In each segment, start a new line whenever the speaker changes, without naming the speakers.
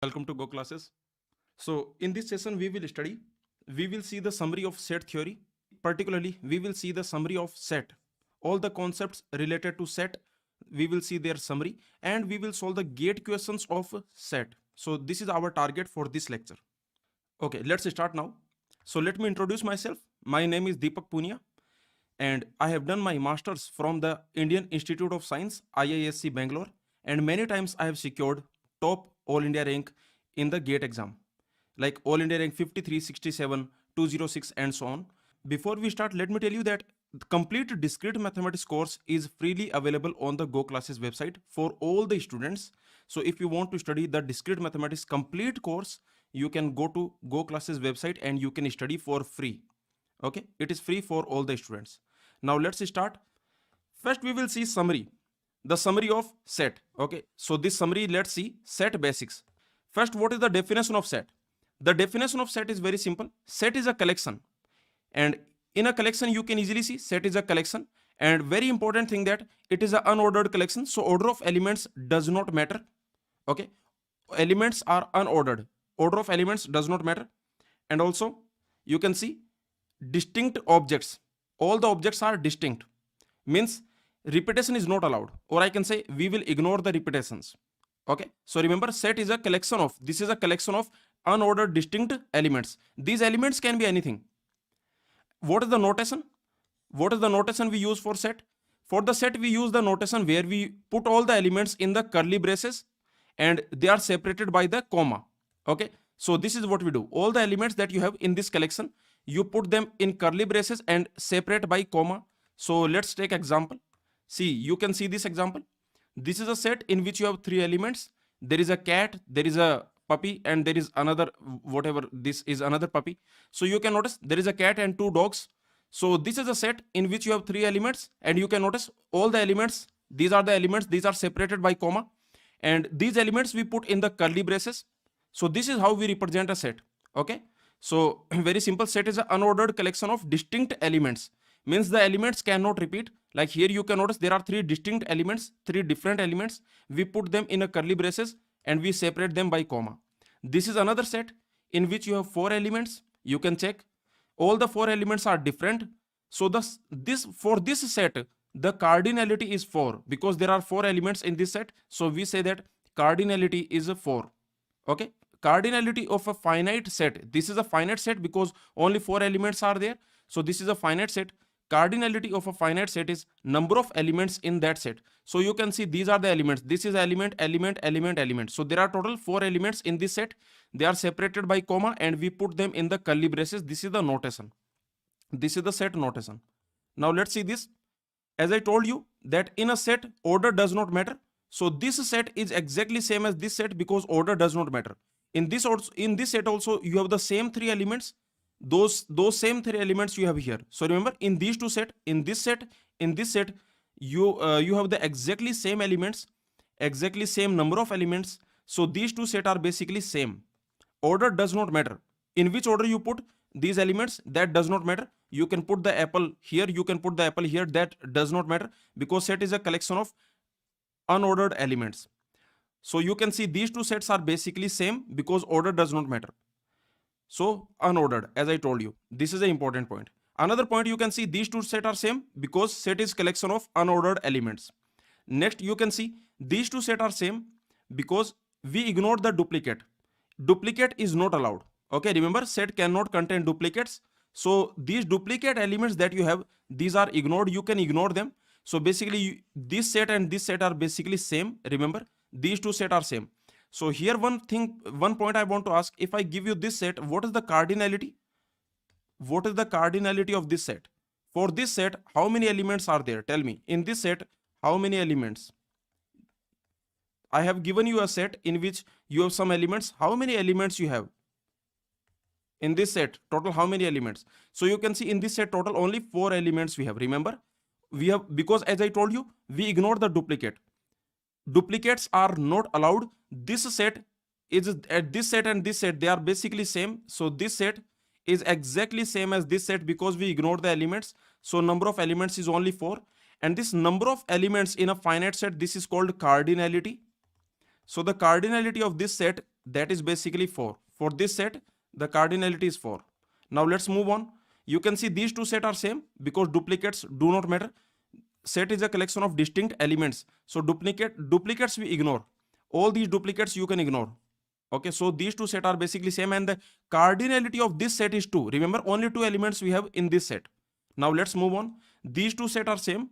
Welcome to GoClasses. So in this session, we will see the summary of set theory. Particularly, we will see the summary of set. All the concepts related to set, we will see their summary and we will solve the gate questions of set. So this is our target for this lecture. Okay, let's start now. So let me introduce myself. My name is Deepak Poonia and I have done my masters from the Indian Institute of Science, IISc Bangalore, and many times I have secured top all India rank in the GATE exam, like all India rank 53, 67, 206 and so on. Before we start, let me tell you that the complete discrete mathematics course is freely available on the GoClasses website for all the students. So if you want to study the discrete mathematics complete course, you can go to GoClasses website and you can study for free. Okay, it is free for all the students. Now let's start. First we will see summary, the summary of set. Okay, so this summary, let's see set basics. First, what is the definition of set? The definition of set is very simple. Set is a collection, and in a collection you can easily see set is a collection, and very important thing that it is an unordered collection, so order of elements does not matter. Okay, elements are unordered, order of elements does not matter. And also you can see distinct objects, all the objects are distinct, means repetition is not allowed, or I can say we will ignore the repetitions. Okay, so remember set is a collection of, this is a collection of unordered distinct elements. These elements can be anything. What is the notation? What is the notation we use for set? For the set we use the notation where we put all the elements in the curly braces and they are separated by the comma. Okay, so this is what we do. All the elements that you have in this collection, you put them in curly braces and separate by comma. So let's take example. See, you can see this example. This is a set in which you have three elements. There is a cat, there is a puppy, and there is another, whatever, this is another puppy. So you can notice there is a cat and two dogs. So this is a set in which you have three elements, and you can notice all the elements, these are the elements, these are separated by comma, and these elements we put in the curly braces. So this is how we represent a set. Okay, so very simple. Set is an unordered collection of distinct elements, means the elements cannot repeat. Like here you can notice there are three distinct elements, three different elements. We put them in a curly braces and we separate them by comma. This is another set in which you have four elements. You can check all the four elements are different. So for this set, the cardinality is 4 because there are four elements in this set. So we say that cardinality is 4. Okay, cardinality of a finite set. This is a finite set because only four elements are there. So this is a finite set. Cardinality of a finite set is number of elements in that set. So you can see these are the elements. This is element, element, element, element. So there are total 4 elements in this set. They are separated by comma and we put them in the curly braces. This is the notation. This is the set notation. Now let's see this. As I told you that in a set order does not matter. So this set is exactly same as this set because order does not matter. In this set also you have the same three elements. Those same three elements you have here. So remember, in these two set, in this set, you have the exactly same elements, exactly same number of elements. So these two set are basically same. Order does not matter. In which order you put these elements, that does not matter. You can put the apple here, you can put the apple here, that does not matter because set is a collection of unordered elements. So you can see these two sets are basically same because order does not matter. So unordered, as I told you, this is an important point. Another point, you can see these two sets are same because set is collection of unordered elements. Next, you can see these two sets are same because we ignore the duplicate. Duplicate is not allowed. Okay, remember set cannot contain duplicates. So these duplicate elements that you have, these are ignored. You can ignore them. So basically this set and this set are basically same. Remember, these two sets are same. So here one point I want to ask, if I give you this set, what is the cardinality? What is the cardinality of this set? For this set, how many elements are there? Tell me. In this set, how many elements? I have given you a set in which you have some elements. How many elements you have? In this set, total how many elements? So you can see in this set total only 4 elements we have. Remember, we have, because as I told you, we ignore the duplicate. Duplicates are not allowed. This set is at this set and this set, they are basically same. So this set is exactly same as this set because we ignore the elements. So number of elements is only 4. And this number of elements in a finite set, this is called cardinality. So the cardinality of this set that is basically 4. For this set, the cardinality is 4. Now let's move on. You can see these two sets are same because duplicates do not matter. Set is a collection of distinct elements. So duplicates we ignore. All these duplicates you can ignore. Okay, so these two sets are basically same, and the cardinality of this set is 2. Remember, only 2 elements we have in this set. Now let's move on. These two sets are same.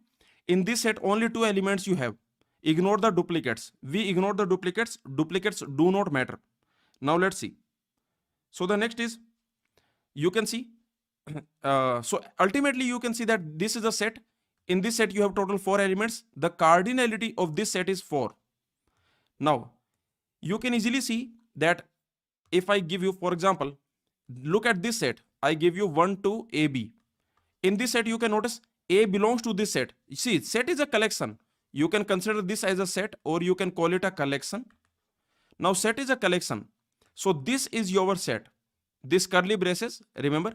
In this set, only 2 elements you have. Ignore the duplicates. We ignore the duplicates. Duplicates do not matter. Now let's see. So the next is, you can see, so ultimately you can see that this is a set. In this set you have total 4 elements. The cardinality of this set is 4. Now you can easily see that if I give you, for example, look at this set. I give you 1, 2, A, B. In this set you can notice A belongs to this set. You see, set is a collection. You can consider this as a set, or you can call it a collection. Now set is a collection. So this is your set. This curly braces, remember,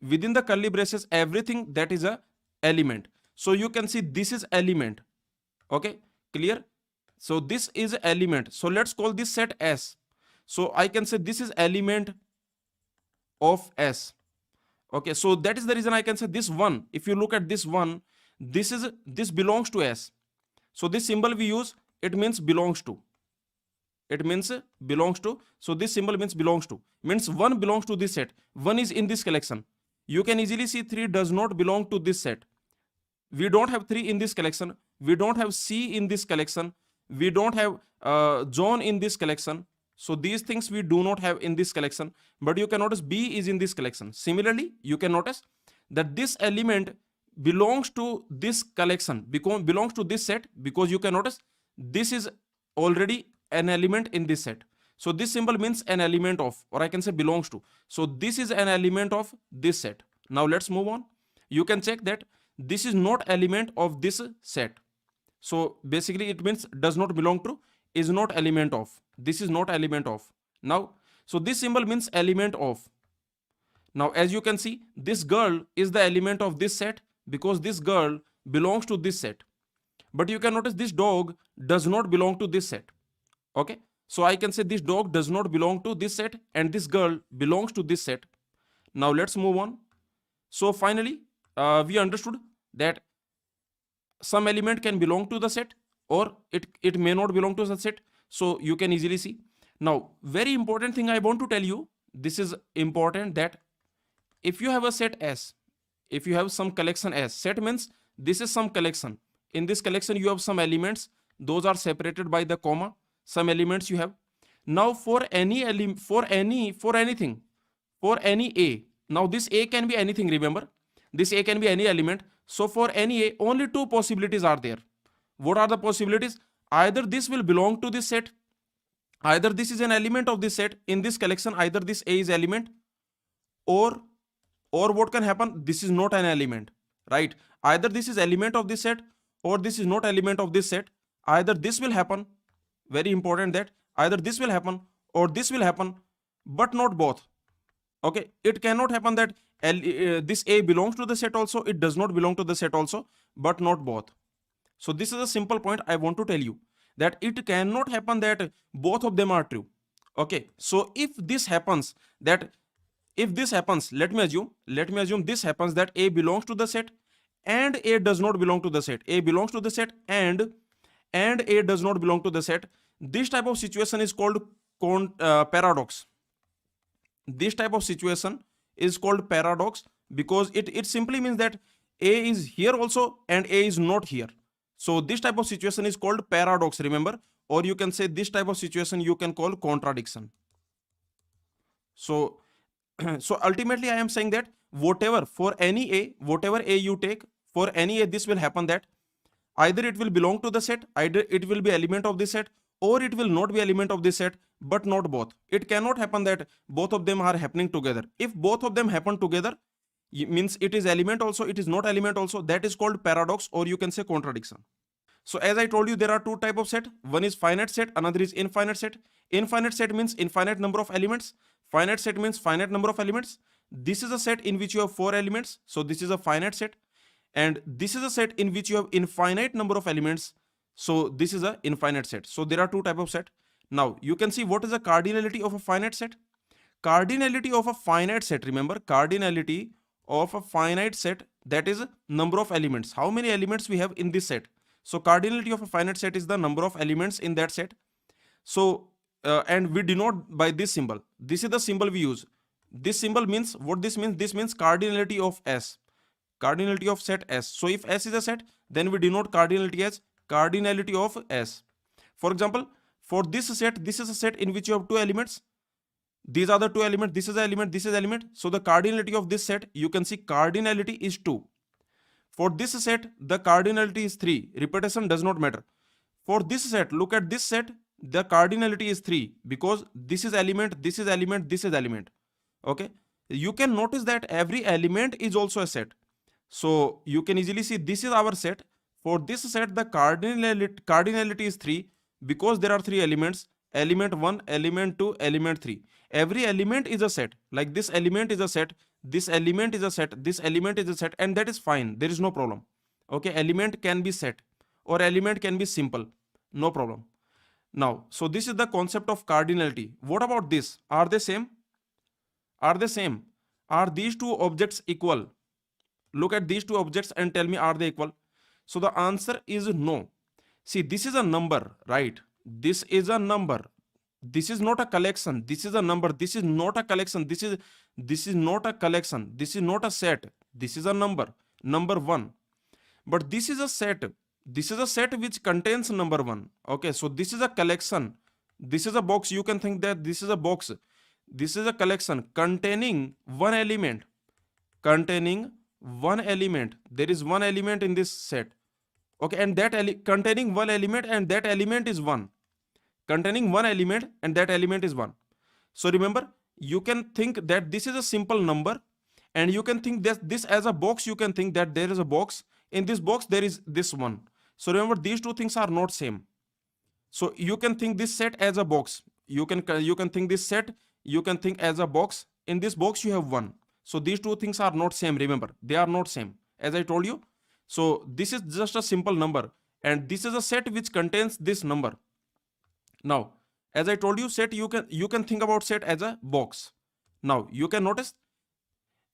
within the curly braces, everything that is a element. So you can see this is element. Okay, clear? So this is element. So let's call this set S. So I can say this is element of S. Okay, so that is the reason I can say this one. If you look at this one, this belongs to S. So this symbol we use, it means belongs to. It means belongs to. So this symbol means belongs to. Means 1 belongs to this set. 1 is in this collection. You can easily see 3 does not belong to this set. We don't have 3 in this collection. We don't have C in this collection. We don't have John in this collection. So these things we do not have in this collection. But you can notice B is in this collection. Similarly, you can notice that this element belongs to this collection, belongs to this set, because you can notice this is already an element in this set. So this symbol means an element of, or I can say belongs to. So this is an element of this set. Now let's move on. You can check that this is not element of this set. So basically it means does not belong to, is not element of. This is not element of. Now, so this symbol means element of. Now as you can see, this girl is the element of this set because this girl belongs to this set. But you can notice this dog does not belong to this set. Okay, so I can say this dog does not belong to this set and this girl belongs to this set. Now let's move on. So finally, we understood that some element can belong to the set or it may not belong to the set. So you can easily see. Now, very important thing I want to tell you, this is important, that if you have a set S, if you have some collection S, set means this is some collection. In this collection you have some elements, those are separated by the comma. Some elements you have. Now for any anything, for any A, now this A can be anything, remember, this A can be any element. So for any A, only 2 possibilities are there. What are the possibilities? Either this will belong to this set, either this is an element of this set. In this collection, either this A is element, or what can happen, this is not an element, right? Either this is element of this set or this is not element of this set. Either this will happen, very important, that either this will happen or this will happen, but not both. Okay, it cannot happen that this A belongs to the set also, it does not belong to the set also, but not both. So this is a simple point I want to tell you, that it cannot happen that both of them are true. Okay, so if this happens, let me assume this happens, that A belongs to the set and A does not belong to the set. A belongs to the set and A does not belong to the set. This type of situation is called paradox. This type of situation is called paradox because it simply means that A is here also and A is not here. So this type of situation is called paradox, remember, or you can say this type of situation you can call contradiction. So ultimately I am saying that whatever A you take, for any A this will happen, that either it will belong to the set, either it will be element of this set, or it will not be element of this set, but not both. It cannot happen that both of them are happening together. If both of them happen together, means it is element also, it is not element also. That is called paradox, or you can say contradiction. So as I told you, there are 2 types of set. One is finite set, another is infinite set. Infinite set means infinite number of elements. Finite set means finite number of elements. This is a set in which you have 4 elements. So this is a finite set. And this is a set in which you have infinite number of elements. So this is a infinite set. So there are 2 types of set. Now you can see what is the cardinality of a finite set. Cardinality of a finite set, remember, cardinality of a finite set, that is number of elements, how many elements we have in this set. So cardinality of a finite set is the number of elements in that set. So and we denote by this symbol. This is the symbol we use. This symbol means what this means. This means cardinality of S, cardinality of set S. So if S is a set, then we denote cardinality as cardinality of S. For example, for this set, this is a set in which you have two elements. These are the two elements. This is an element, this is element. So the cardinality of this set, you can see cardinality is 2. For this set, the cardinality is 3. Repetition does not matter. For this set, look at this set, the cardinality is 3 because this is element, this is element, this is element. Okay. You can notice that every element is also a set. So you can easily see this is our set. For this set, the cardinality is 3 because there are 3 elements, element 1, element 2, element 3. Every element is a set. Like this element is a set, this element is a set, this element is a set, and that is fine. There is no problem. Okay, element can be set or element can be simple. No problem. Now, so this is the concept of cardinality. What about this? Are they same? Are they same? Are these two objects equal? Look at these two objects and tell me, are they equal? So the answer is no. See, this is a number, right? This is a number. This is not a collection. This is a number. This is not a collection. This is not a collection. This is not a set. This is a number. Number 1. But this is a set. This is a set which contains number 1. Okay, so this is a collection. This is a box. You can think that this is a box. This is a collection containing one element. Containing one element. There is one element in this set. Okay, and that containing one element, and that element is 1. Containing one element and that element is 1. So remember, you can think that this is a simple number, and you can think that this as a box. You can think that there is a box. In this box there is this one. So remember, these two things are not same. So you can think this set as a box. You can think this set, you can think as a box. In this box you have 1. So these two things are not same. Remember, they are not same, as I told you. So this is just a simple number, and this is a set which contains this number. Now, as I told you, set, you can think about set as a box. Now you can notice,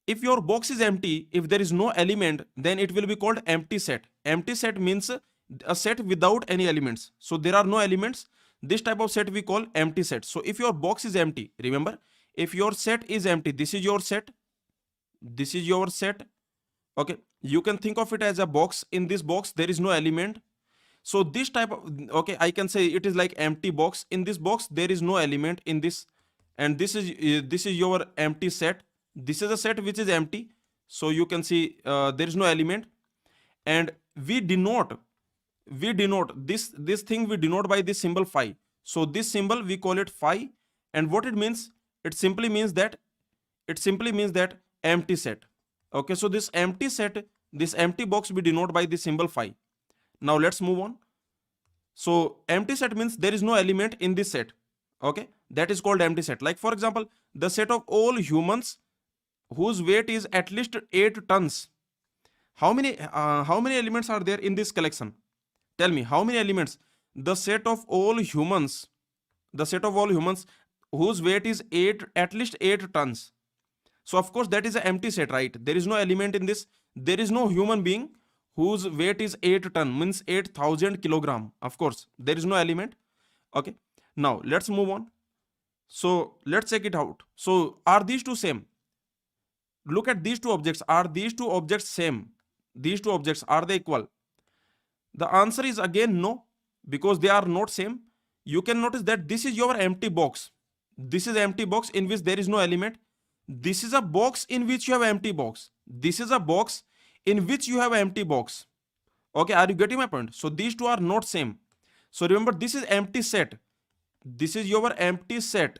if your box is empty, if there is no element, then it will be called empty set. Empty set means a set without any elements. So there are no elements. This type of set we call empty set. So if your box is empty, remember, if your set is empty, this is your set. This is your set. Okay, you can think of it as a box. In this box there is no element. So this type of, okay, I can say it is like empty box. In this box there is no element in this, and this is your empty set. This is a set which is empty. So you can see there is no element, and we denote this thing, we denote by this symbol phi. So this symbol we call it phi, and what it means, it simply means that empty set. Okay, so this empty set, this empty box we denote by this symbol phi. Now let's move on. So empty set means there is no element in this set. Okay, that is called empty set. Like for example, the set of all humans whose weight is at least 8 tons. How many elements are there in this collection? Tell me, how many elements? The set of all humans whose weight is at least 8 tons. So of course that is an empty set, right? There is no element in this. There is no human being whose weight is 8 ton, means 8,000 kilogram. Of course, there is no element. Okay. Now let's move on. So let's check it out. So are these two same? Look at these two objects. Are these two objects same? These two objects, are they equal? The answer is again no, because they are not same. You can notice that this is your empty box. This is empty box in which there is no element. This is a box in which you have empty box. This is a box in which you have empty box. Okay, are you getting my point? So these two are not same. So remember, this is empty set. This is your empty set.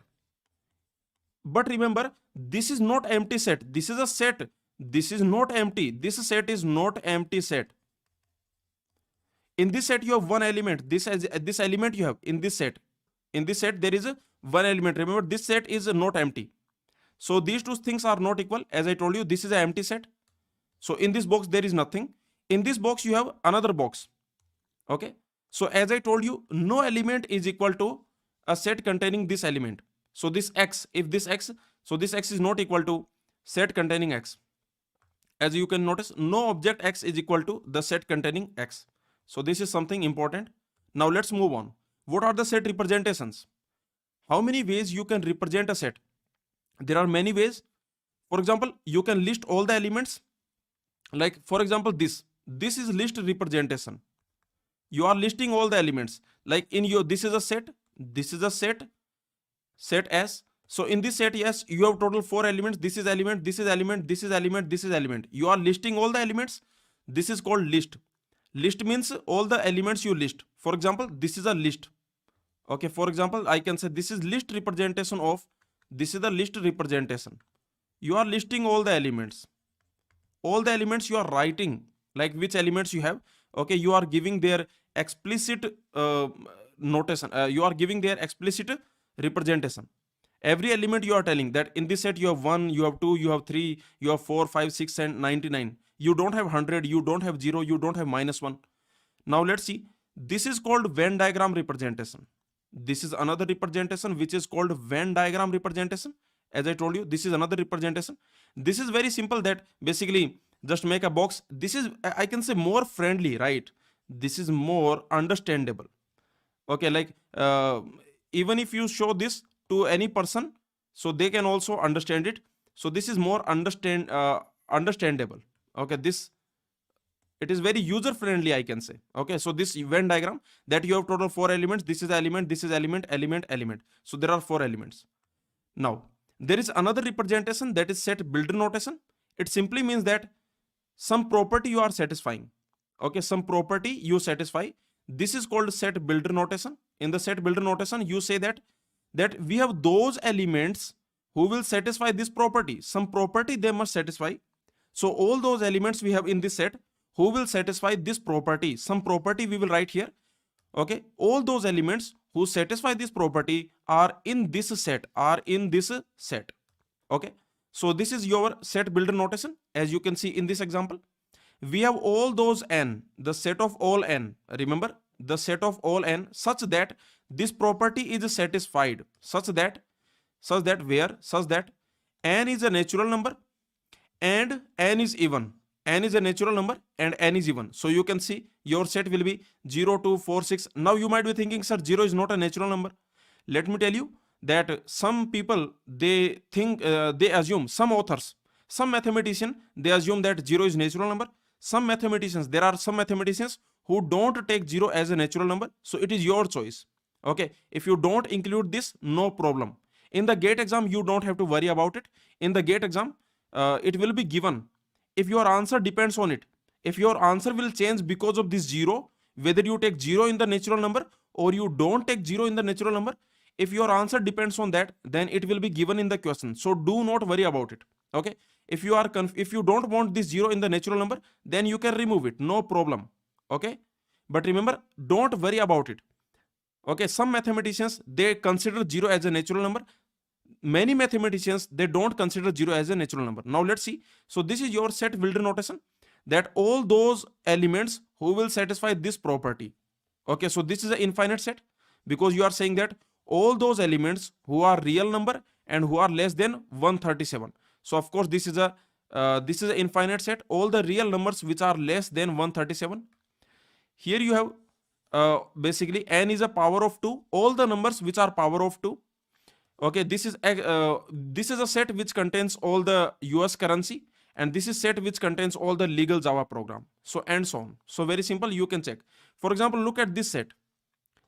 But remember, this is not empty set. This is a set. This is not empty. This set is not empty set. In this set you have one element. This element you have in this set. In this set there is one element. Remember, this set is not empty. So these two things are not equal. As I told you, this is an empty set. So in this box there is nothing. In this box you have another box. Okay. So as I told you, no element is equal to a set containing this element. So this x, if this x, so this x is not equal to set containing x. As you can notice, no object x is equal to the set containing x. So this is something important. Now let's move on. What are the set representations? How many ways you can represent a set? There are many ways. For example, you can list all the elements. Like for example, this is list representation. You are listing all the elements. Like in your, this is a set, this is a set S. So in this set, yes, you have total 4 elements. This is element, this is element, this is element, this is element. You are listing all the elements. This is called list. List means all the elements you list. For example, this is a list. Okay, for example, I can say this is list representation of, this is the list representation. You are listing all the elements. All the elements you are writing, like which elements you have. Okay, you are giving their explicit notation. You are giving their explicit representation. Every element you are telling that in this set you have 1, you have 2, you have 3, you have 4, 5, 6 and 99. You don't have 100, you don't have 0, you don't have -1. Now let's see. This is called Venn diagram representation. This is another representation which is called Venn diagram representation. As I told you, this is another representation. This is very simple, that basically just make a box. This is, I can say, more friendly, right? This is more understandable. Okay, like even if you show this to any person, so they can also understand it. So this is more understandable. Okay, this, it is very user friendly, I can say. Okay, so this Venn diagram, that you have total 4 elements. This is element, this is element, element, element. So there are 4 elements. Now there is another representation, that is set builder notation. It simply means that some property you are satisfying. Okay, some property you satisfy. This is called set builder notation. In the set builder notation, you say that we have those elements who will satisfy this property. Some property they must satisfy. So all those elements we have in this set who will satisfy this property. Some property we will write here. Okay, all those elements who satisfy this property are in this set, Okay, so this is your set builder notation. As you can see in this example, we have all those n, the set of all n. Remember, the set of all n, such that this property is satisfied, such that n is a natural number and n is even. N is a natural number and n is even. So you can see your set will be 0, 2, 4, 6. Now you might be thinking, sir, 0 is not a natural number. Let me tell you that some people, they think, they assume, some authors, some mathematician, they assume that 0 is natural number. Some mathematicians, there are some mathematicians who don't take 0 as a natural number. So it is your choice. Okay, if you don't include this, no problem. In the GATE exam, you don't have to worry about it. In the GATE exam, it will be given. If your answer depends on it, if your answer will change because of this 0, whether you take 0 in the natural number or you don't take 0 in the natural number, if your answer depends on that, then it will be given in the question. So do not worry about it. Okay, if you don't want this 0 in the natural number, then you can remove it, no problem. Okay, but remember, don't worry about it. Okay, some mathematicians, they consider 0 as a natural number. Many mathematicians, they don't consider 0 as a natural number. Now let's see. So this is your set builder notation, that all those elements who will satisfy this property. Okay, so this is an infinite set, because you are saying that all those elements who are real number and who are less than 137. So of course this is an infinite set, all the real numbers which are less than 137. Here you have basically n is a power of 2, all the numbers which are power of 2. Okay, this is a set which contains all the US currency, and this is set which contains all the legal Java program. So and so on. So very simple, you can check. For example, look at this set.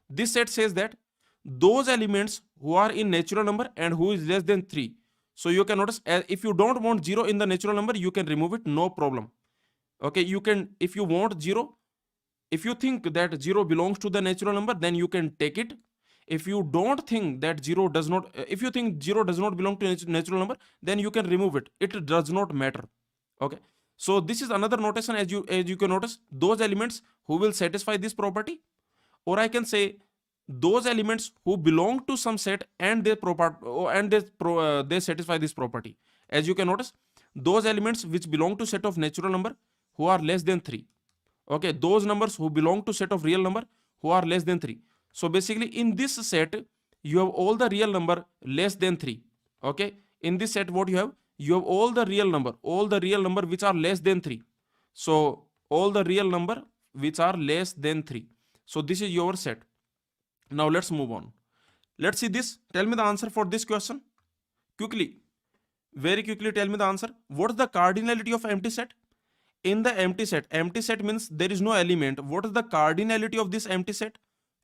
This set says that those elements who are in natural number and who is less than 3. So you can notice, if you don't want 0 in the natural number, you can remove it, no problem. Okay, you can, if you want 0, if you think that 0 belongs to the natural number, then you can take it. If you don't think that 0 does not, if you think 0 does not belong to natural number, then you can remove it. It does not matter. Okay, so this is another notation. As you can notice, those elements who will satisfy this property, or I can say those elements who belong to some set and they satisfy this property. As you can notice, those elements which belong to set of natural number who are less than 3. Okay, those numbers who belong to set of real number who are less than 3. So basically in this set, you have all the real number less than 3. Okay, in this set what you have all the real number which are less than 3. So all the real number which are less than 3. So this is your set. Now let's move on. Let's see this. Tell me the answer for this question quickly. Very quickly tell me the answer. What is the cardinality of empty set? In the empty set means there is no element. What is the cardinality of this empty set?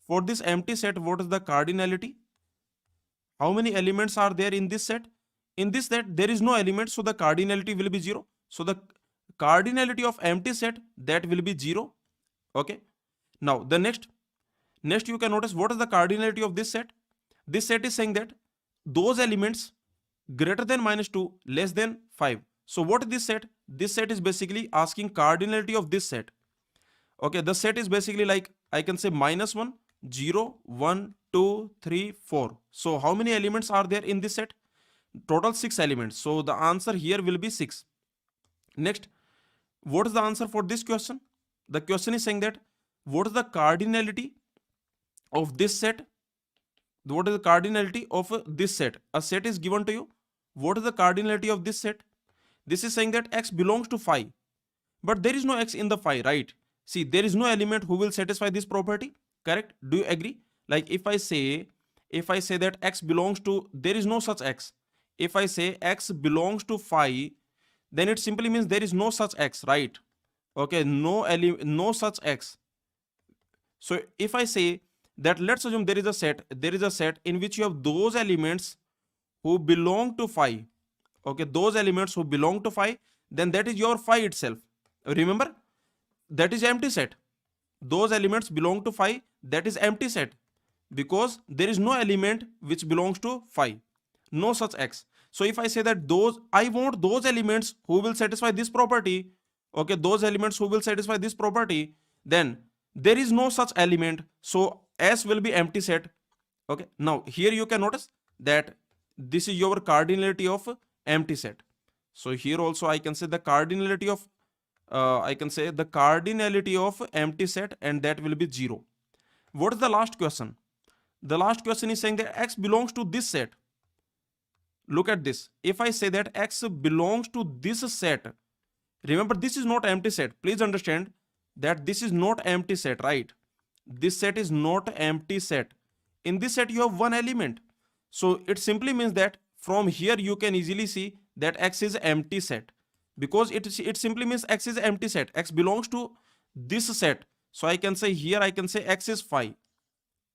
For this empty set, what is the cardinality? How many elements are there in this set? In this set, there is no element, so the cardinality will be 0. So the cardinality of empty set, that will be 0. Okay. Now the next you can notice what is the cardinality of this set. This set is saying that those elements greater than -2, less than 5. So what is this set? This set is basically asking cardinality of this set. Okay, the set is basically like, I can say -1, 0, 1, 2, 3, 4. So how many elements are there in this set? Total 6 elements. So the answer here will be 6. Next, what is the answer for this question? The question is saying that what is the cardinality of this set? What is the cardinality of this set? A set is given to you. What is the cardinality of this set? This is saying that x belongs to phi. But there is no x in the phi, right? See, there is no element who will satisfy this property. Correct? Do you agree? Like if I say that x belongs to, there is no such x. If I say x belongs to phi, then it simply means there is no such x, right? Okay, no such x. So if I say that, let's assume there is a set in which you have those elements who belong to phi. Okay, those elements who belong to phi, then that is your phi itself. Remember, that is empty set. Those elements belong to phi, that is empty set, because there is no element which belongs to phi, no such x. So if I say that I want those elements who will satisfy this property, okay, those elements who will satisfy this property, then there is no such element, so S will be empty set. Okay, now here you can notice that this is your cardinality of empty set. So here also I can say the cardinality of empty set, and that will be 0. What is the last question? The last question is saying that x belongs to this set. Look at this. If I say that x belongs to this set, remember this is not empty set. Please understand that this is not empty set, right? This set is not empty set. In this set you have one element. So it simply means that from here you can easily see that x is empty set, because it simply means x is empty set. X belongs to this set. So I can say here, I can say x is phi.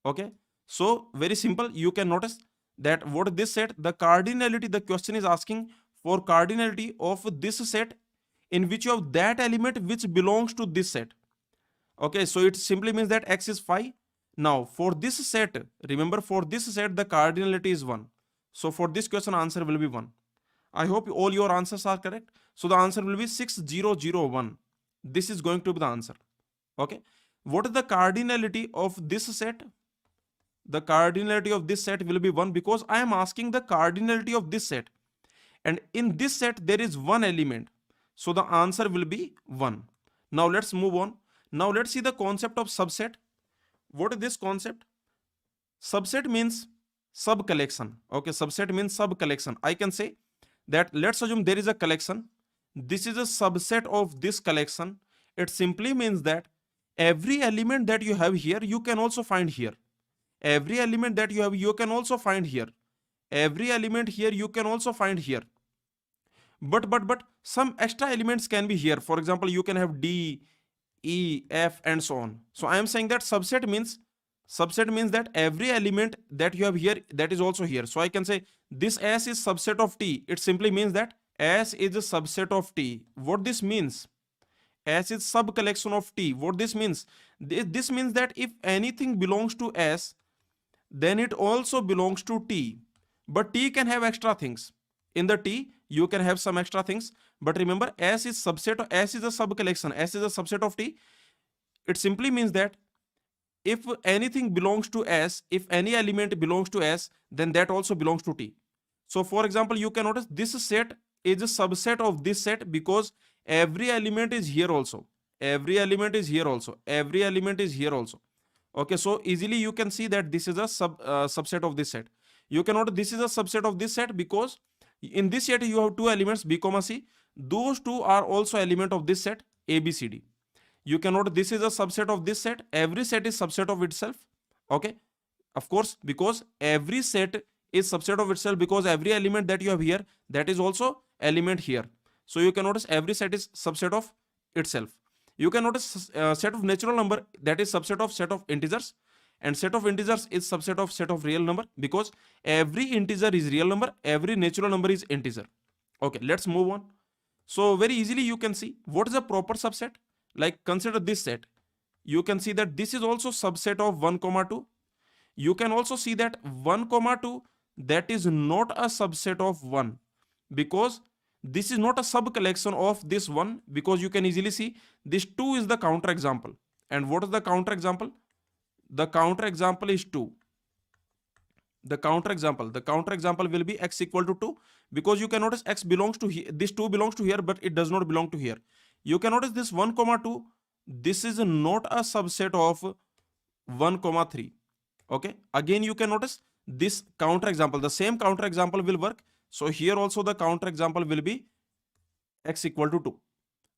Okay. So very simple. You can notice that what is this set? The cardinality, the question is asking for cardinality of this set in which you have that element which belongs to this set. Okay. So it simply means that x is phi. Now for this set, remember for this set the cardinality is 1. So for this question answer will be 1. I hope all your answers are correct. So the answer will be 6001. This is going to be the answer. Okay. What is the cardinality of this set? The cardinality of this set will be 1, because I am asking the cardinality of this set. And in this set there is one element. So the answer will be 1. Now let's move on. Now let's see the concept of subset. What is this concept? Subset means sub collection. Okay, subset means sub collection. I can say that let's assume there is a collection. This is a subset of this collection. It simply means that every element that you have here, you can also find here. Every element that you have, you can also find here. Every element here, you can also find here. But some extra elements can be here. For example, you can have D, E, F, and so on. So I am saying that subset means that every element that you have here, that is also here. So I can say this S is subset of T. It simply means that S is a subset of T. What this means? S is sub collection of T. What this means? This means that if anything belongs to S, then it also belongs to T. But T can have extra things. In the T, you can have some extra things. But remember, S is subset. S is a sub collection. S is a subset of T. It simply means that if anything belongs to S, if any element belongs to S, then that also belongs to T. So for example, you can notice this set is a subset of this set, because every element is here also. Every element is here also. Every element is here also. Okay, so easily you can see that this is a subset of this set. You can note this is a subset of this set because in this set you have two elements b comma c. Those two are also element of this set a b c d. You can note this is a subset of this set. Every set is subset of itself. Okay, of course, because every set is subset of itself, because every element that you have here, that is also element here. So you can notice every set is subset of itself. You can notice set of natural number, that is subset of set of integers, and set of integers is subset of set of real number, because every integer is real number, every natural number is integer. Okay, let's move on. So very easily you can see what is a proper subset. Like consider this set. You can see that this is also subset of 1 comma 2. You can also see that 1 comma 2, that is not a subset of 1, because this is not a sub collection of this 1, because you can easily see this 2 is the counter example. And what is the counter example? The counter example is 2. The counter example will be x equal to 2, because you can notice x belongs to here, this 2 belongs to here, but it does not belong to here. You can notice this 1 comma 2, this is not a subset of 1 comma 3. Okay, again you can notice this counter example, the same counter example will work. So here also the counter example will be x equal to 2.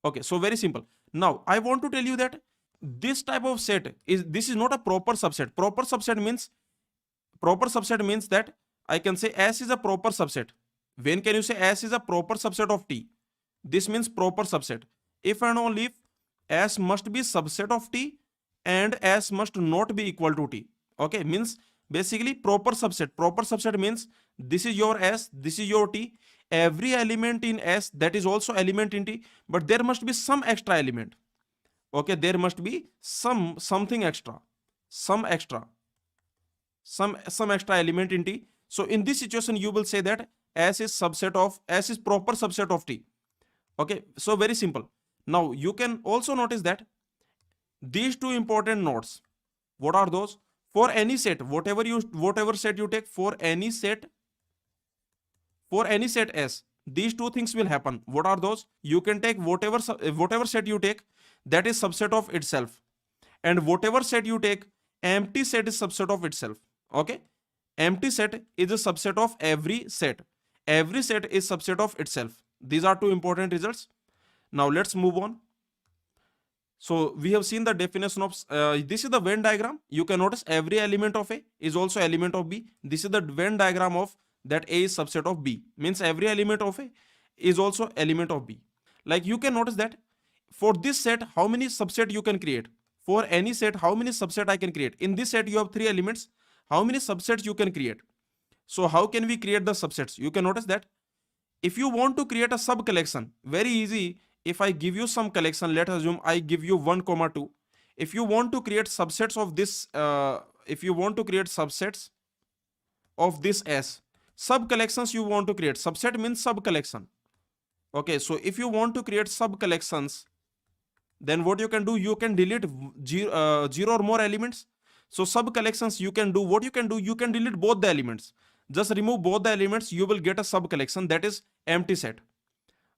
Okay, so very simple. Now I want to tell you that this type of set is not a proper subset. Proper subset means that I can say S is a proper subset. When can you say S is a proper subset of T? This means proper subset. If and only if S must be subset of T and S must not be equal to T. Okay, means basically proper subset. Proper subset means this is your S, this is your T. Every element in S, that is also element in T, but there must be some extra element. Okay, there must be something extra, some extra element in T. So in this situation you will say that S is proper subset of T. Okay, so very simple. Now you can also notice that these two important notes, what are those? For any set, whatever set you take, for any set S, these two things will happen. What are those? You can take whatever set you take, that is subset of itself, and whatever set you take, empty set is subset of itself. Okay, empty set is a subset of every set. Every set is subset of itself. These are two important results. Now let's move on. So we have seen the definition of this is the Venn diagram. You can notice every element of A is also element of B. This is the Venn diagram of that A is subset of B. Means every element of A is also element of B. Like you can notice that for this set, how many subset you can create? For any set, how many subset I can create? In this set, you have 3 elements. How many subsets you can create? So how can we create the subsets? You can notice that if you want to create a sub collection, very easy. If I give you some collection, let's assume I give you 1 comma 2. If you want to create subsets of this, S, sub collections you want to create. Subset means sub collection. Okay, so if you want to create sub collections, then what you can do, you can delete 0 or more elements. So sub collections you can do, what you can do, you can delete both the elements. Just remove both the elements, you will get a sub collection, that is empty set.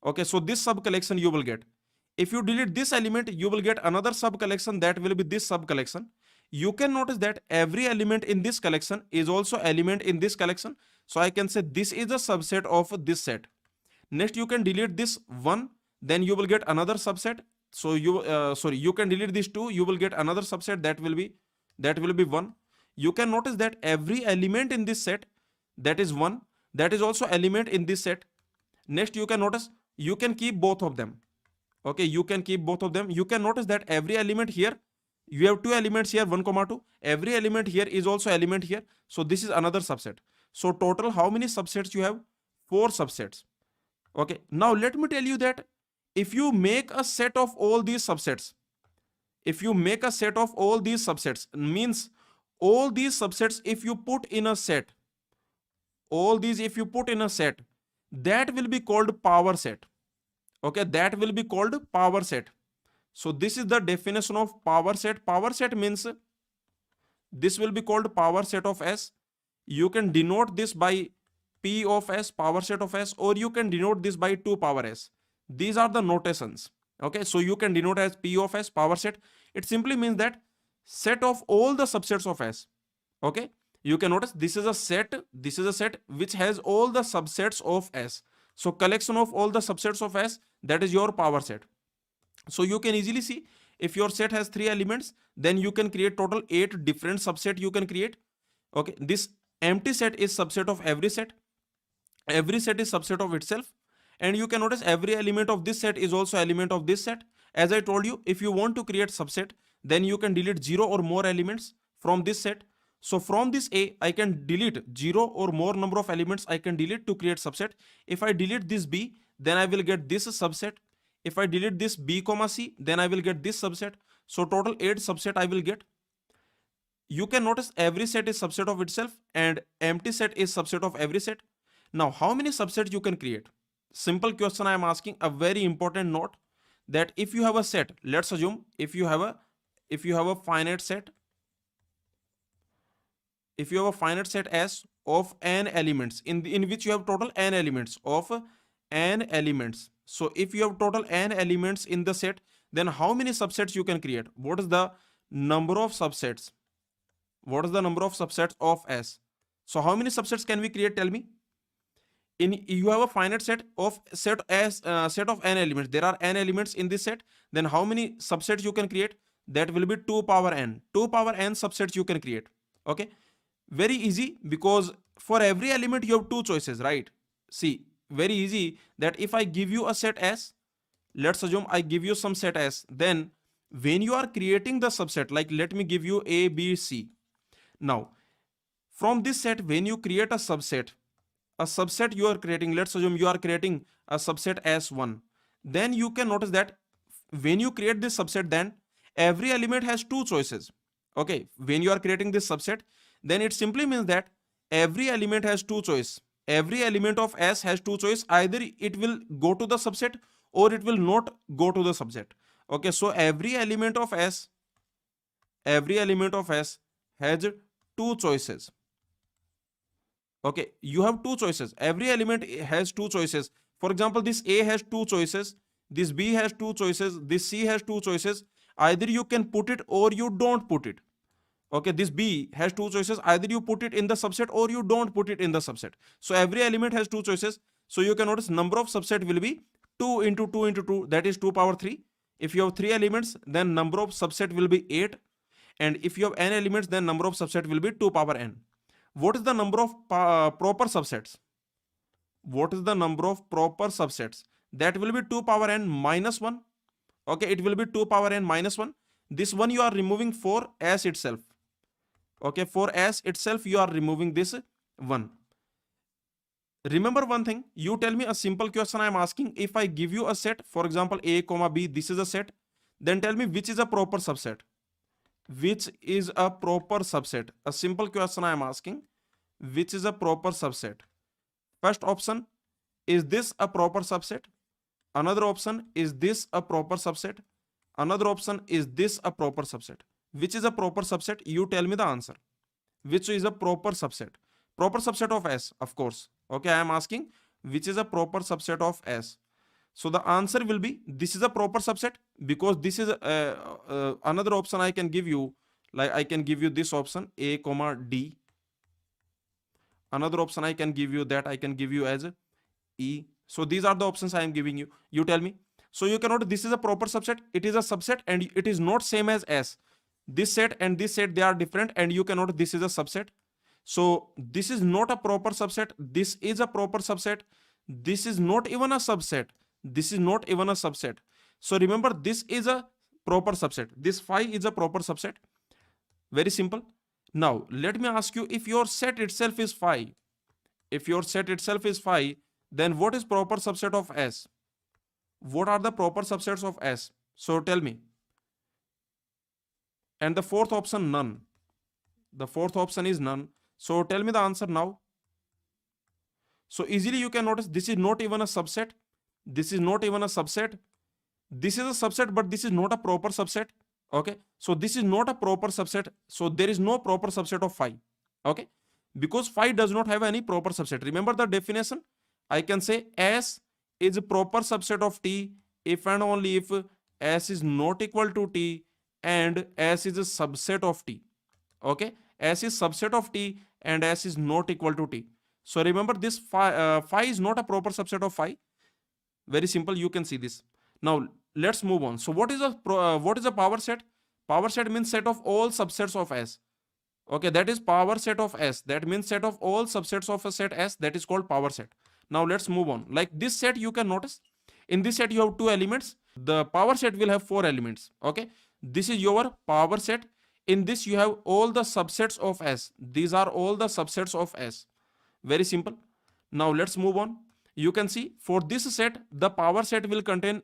Okay, so this sub collection you will get. If you delete this element, you will get another sub collection, that will be this sub collection. You can notice that every element in this collection is also element in this collection. So I can say this is a subset of this set. Next you can delete this 1, then you will get another subset. So you can delete this 2, you will get another subset, that will be 1. You can notice that every element in this set, that is 1, that is also element in this set. Next you can notice you can keep both of them. Okay, you can keep both of them. You can notice that every element here, you have 2 elements here, 1 comma 2. Every element here is also element here. So this is another subset. So total how many subsets you have? 4 subsets. Okay, now let me tell you that if you make a set of all these subsets, means all these subsets if you put in a set, that will be called power set. Okay, that will be called power set. So this is the definition of power set. Power set means this will be called power set of S. You can denote this by P of S, power set of S, or you can denote this by 2 power S. These are the notations. Okay, so you can denote as P of S, power set. It simply means that set of all the subsets of S. Okay, you can notice this is a set, this is a set which has all the subsets of S. So collection of all the subsets of S, that is your power set. So you can easily see, if your set has 3 elements, then you can create total 8 different subset you can create. Okay, this empty set is subset of every set. Every set is subset of itself. And you can notice every element of this set is also element of this set. As I told you, if you want to create subset, then you can delete 0 or more elements from this set. So from this A, I can delete 0 or more number of elements I can delete to create subset. If I delete this B, then I will get this subset. If I delete this B comma C, then I will get this subset. So total 8 subset I will get. You can notice every set is subset of itself and empty set is subset of every set. Now, how many subsets you can create? Simple question I am asking, a very important note, that if you have a set, let's assume if you have a finite set, if you have a finite set S of n elements in which you have total n elements of n elements. So if you have total n elements in the set, then how many subsets you can create? What is the number of subsets? What is the number of subsets of S? So how many subsets can we create? Tell me. You have a finite set of set of n elements. There are n elements in this set. Then how many subsets you can create? That will be 2 power n. 2 power n subsets you can create. Okay, very easy, because for every element you have two choices, right? See, very easy, that if I give you a set S, let's assume I give you some set S, then when you are creating the subset, like let me give you A, B, C. Now, from this set, when you create a subset you are creating, let's assume you are creating a subset S1, then you can notice that when you create this subset, then every element has two choices. Okay, when you are creating this subset, then it simply means that every element has two choices. Every element of S has two choices. Either it will go to the subset or it will not go to the subset. Okay, so every element of S has two choices. Okay, you have two choices. Every element has two choices. For example, this A has two choices, this B has two choices, this C has two choices. Either you can put it or you don't put it. Okay, this B has two choices. Either you put it in the subset or you don't put it in the subset. So every element has two choices. So you can notice number of subset will be 2 into 2 into 2, that is 2 power 3. If you have 3 elements, then number of subset will be 8. And if you have n elements, then number of subset will be 2 power n. What is the number of proper subsets? What is the number of proper subsets? That will be 2 power n minus 1. Okay, it will be 2 power n minus 1. This one you are removing for S itself. Okay, for S itself you are removing this 1. Remember one thing, you tell me a simple question I am asking. If I give you a set, for example A comma B, this is a set, then tell me which is a proper subset. Which is a proper subset? A simple question I am asking. Which is a proper subset? First option, is this a proper subset? Another option, is this a proper subset? Another option, is this a proper subset? Which is a proper subset? You tell me the answer. Which is a proper subset? Proper subset of S, of course. Okay, I am asking which is a proper subset of S. So the answer will be this is a proper subset, because this is another option I can give you, like I can give you this option A comma D. Another option I can give you, that I can give you as E. So these are the options I am giving you. You tell me. So you can note this is a proper subset. It is a subset and it is not same as S. This set and this set, they are different, and you can note this is a subset. So this is not a proper subset. This is a proper subset. This is not even a subset. This is not even a subset. So remember, this is a proper subset. This phi is a proper subset. Very simple. Now let me ask you, if your set itself is phi, then what is proper subset of S? What are the proper subsets of S? So tell me. And the fourth option, none. The fourth option is none. So tell me the answer now. So easily you can notice this is not even a subset. This is not even a subset. This is a subset, but this is not a proper subset. Okay. So this is not a proper subset. So there is no proper subset of phi. Okay. Because phi does not have any proper subset. Remember the definition? I can say S is a proper subset of T if and only if S is not equal to T and S is a subset of T. Okay, S is subset of T and S is not equal to T. So remember this phi is not a proper subset of phi. Very simple, you can see this. Now let's move on. So what is a power set? Power set means set of all subsets of S. Okay, that is power set of S. That means set of all subsets of a set S. That is called power set. Now let's move on. Like this set, you can notice in this set you have two elements. The power set will have four elements. Okay, this is your power set. In this you have all the subsets of S. These are all the subsets of S. Very simple. Now let's move on. You can see for this set, the power set will contain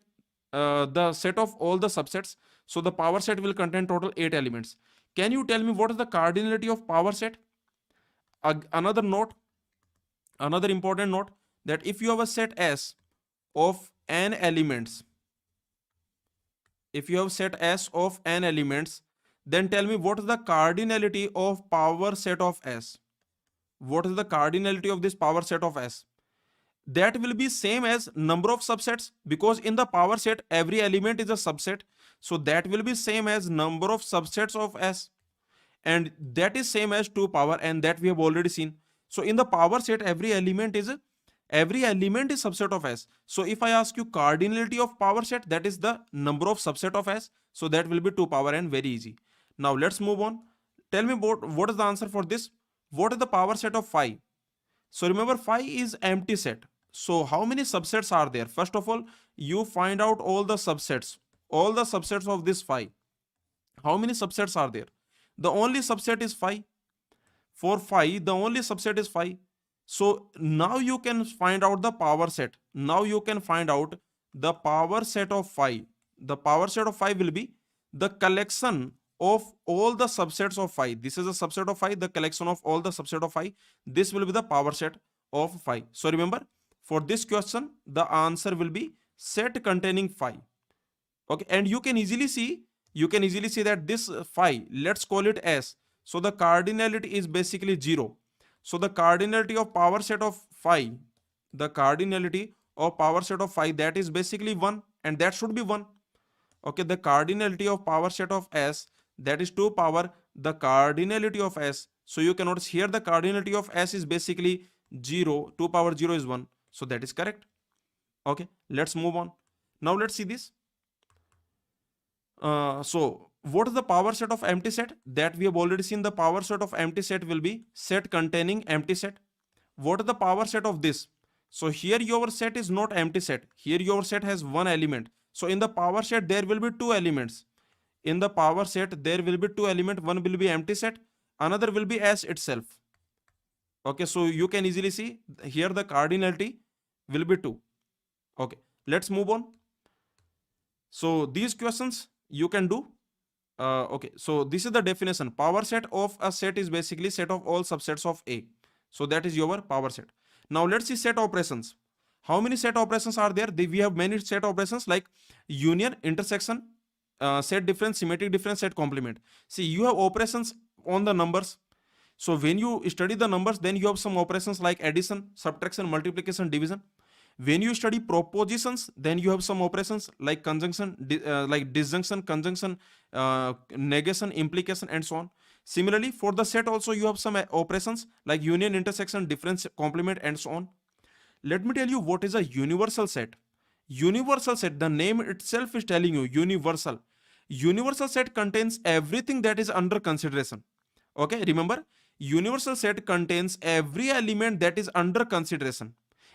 the set of all the subsets. So the power set will contain total 8 elements. Can you tell me what is the cardinality of power set? Another note, another important note, that if you have a set S of n elements, if you have set S of n elements, then tell me what is the cardinality of power set of S? What is the cardinality of this power set of S? That will be same as number of subsets, because in the power set every element is a subset. So that will be same as number of subsets of S, and that is same as 2 power, and that we have already seen. So in the power set every element is subset of S. So if I ask you cardinality of power set, that is the number of subset of S. So that will be 2 power n. Very easy. Now let's move on. Tell me what is the answer for this? What is the power set of phi? So remember, phi is empty set. So how many subsets are there? First of all, you find out all the subsets of this phi. How many subsets are there? The only subset is phi. For phi, the only subset is phi. So now you can find out the power set. Now you can find out the power set of phi. The power set of phi will be the collection of all the subsets of phi. This is a subset of phi, the collection of all the subset of phi. This will be the power set of phi. So remember, for this question, the answer will be set containing phi. Okay, and you can easily see that this phi, let's call it S. So the cardinality is basically 0. So the cardinality of power set of phi, that is basically 1, and that should be 1. Okay, the cardinality of power set of S, that is 2 power the cardinality of S. So you can notice here the cardinality of S is basically 0. 2 power 0 is 1. So that is correct. Okay, let's move on. Now let's see this. So what is the power set of empty set? That we have already seen. The power set of empty set will be set containing empty set. What is the power set of this? So here your set is not empty set. Here your set has one element. So in the power set there will be two elements. In the power set there will be two elements. One will be empty set, another will be S itself. Okay, so you can easily see here the cardinality will be 2. Okay, let's move on. So these questions you can do. Okay, so this is the definition. Power set of a set is basically set of all subsets of A. So that is your power set. Now let's see set operations. How many set operations are there? We have many set operations like union, intersection, set difference, symmetric difference, set complement. See, you have operations on the numbers. So when you study the numbers, then you have some operations like addition, subtraction, multiplication, division. When you study propositions, then you have some operations like conjunction, like disjunction, conjunction, negation, implication, and so on. Similarly, for the set also you have some operations like union, intersection, difference, complement, and so on. Let me tell you what is a universal set. Universal set, the name itself is telling you universal. Universal set contains everything that is under consideration. Okay, remember, universal set contains every element that is under consideration.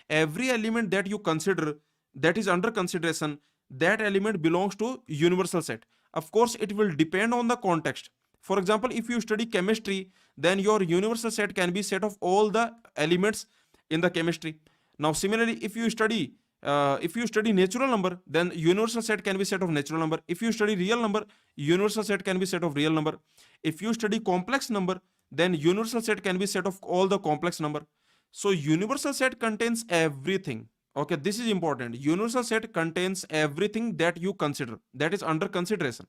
Every element that you consider that is under consideration, that element belongs to universal set. Of course, it will depend on the context. For example, if you study chemistry, then your universal set can be set of all the elements in the chemistry. Now, similarly, if you study natural number, then universal set can be set of natural number. If you study real number, universal set can be set of real number. If you study complex number, then universal set can be set of all the complex number. So universal set contains everything. Okay, this is important. Universal set contains everything that you consider, that is under consideration.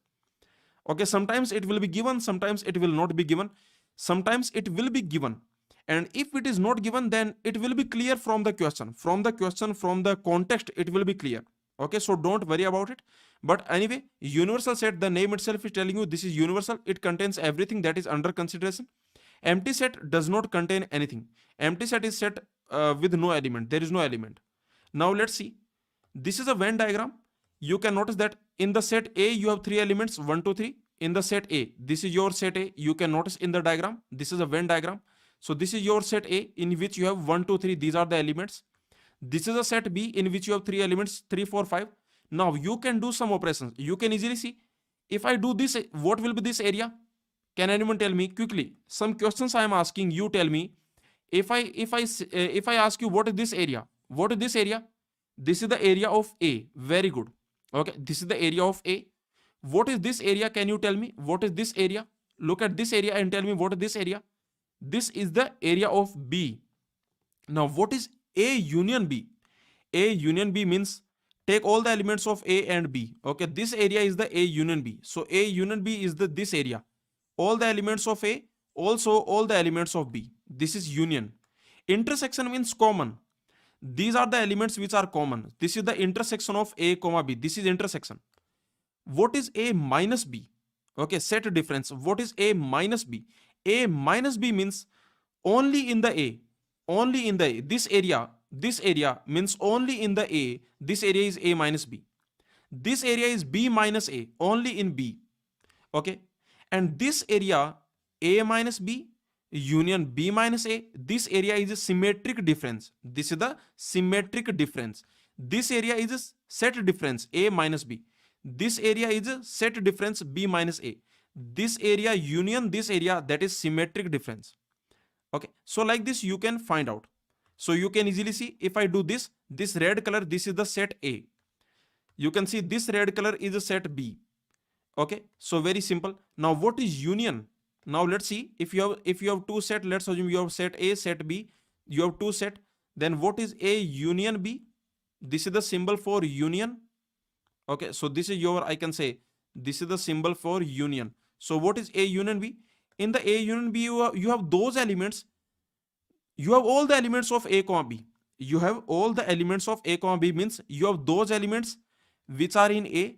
Okay, sometimes it will be given, sometimes it will not be given. Sometimes it will be given. And if it is not given, then it will be clear from the question. From the context, it will be clear. Okay, so don't worry about it. But anyway, universal set, the name itself is telling you this is universal. It contains everything that is under consideration. Empty set does not contain anything. Empty set is set with no element. There is no element. Now let's see. This is a Venn diagram. You can notice that in the set A you have three elements, 1, 2, 3. In the set A, this is your set A. You can notice in the diagram, this is a Venn diagram. So this is your set A in which you have 1, 2, 3. These are the elements. This is a set B in which you have three elements, 3, 4, 5. Now you can do some operations. You can easily see, if I do this, what will be this area? Can anyone tell me quickly? Some questions I am asking, you tell me. If I ask you what is this area? What is this area? This is the area of A. Very good. Okay, this is the area of A. What is this area? Can you tell me what is this area? Look at this area and tell me what is this area. This is the area of B. Now what is A union B? A union B means take all the elements of A and B. Okay, this area is the A union B. So A union B is this area. All the elements of A, also all the elements of B. This is union. Intersection means common. These are the elements which are common. This is the intersection of A comma B. This is intersection. What is A minus B? Okay, set difference. What is A minus B? A minus B means only in the A. Only in the A. This area means only in the A. This area is A minus B. This area is B minus A. Only in B. Okay. And this area, A minus B union B minus A, this area is a symmetric difference. This is the symmetric difference. This area is a set difference, A minus B. This area is a set difference, B minus A. This area union this area, that is symmetric difference. Okay, so like this you can find out. So you can easily see, if I do this red color, this is the set A. You can see this red color is a set B. Okay, so very simple. Now what is union? Now let's see, if you have two set, let's assume you have set A, set B, you have two set, then what is A union B? This is the symbol for union. Okay, so this is your, I can say, this is the symbol for union. So what is A union B? In the A union B, you have those elements, you have all the elements of A comma B. You have all the elements of A comma B means you have those elements which are in A.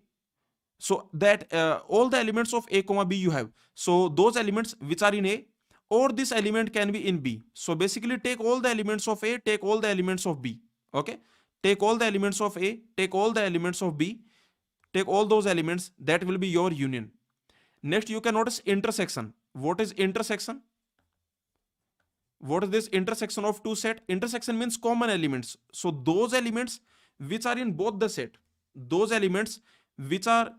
So that all the elements of A comma B you have. So those elements which are in A, or this element can be in B. So basically take all the elements of A, take all the elements of B. Okay, take all the elements of A, take all the elements of B, take all those elements, that will be your union. Next you can notice intersection. What is intersection? What is this intersection of two set? Intersection means common elements. So those elements which are in both the set, those elements which are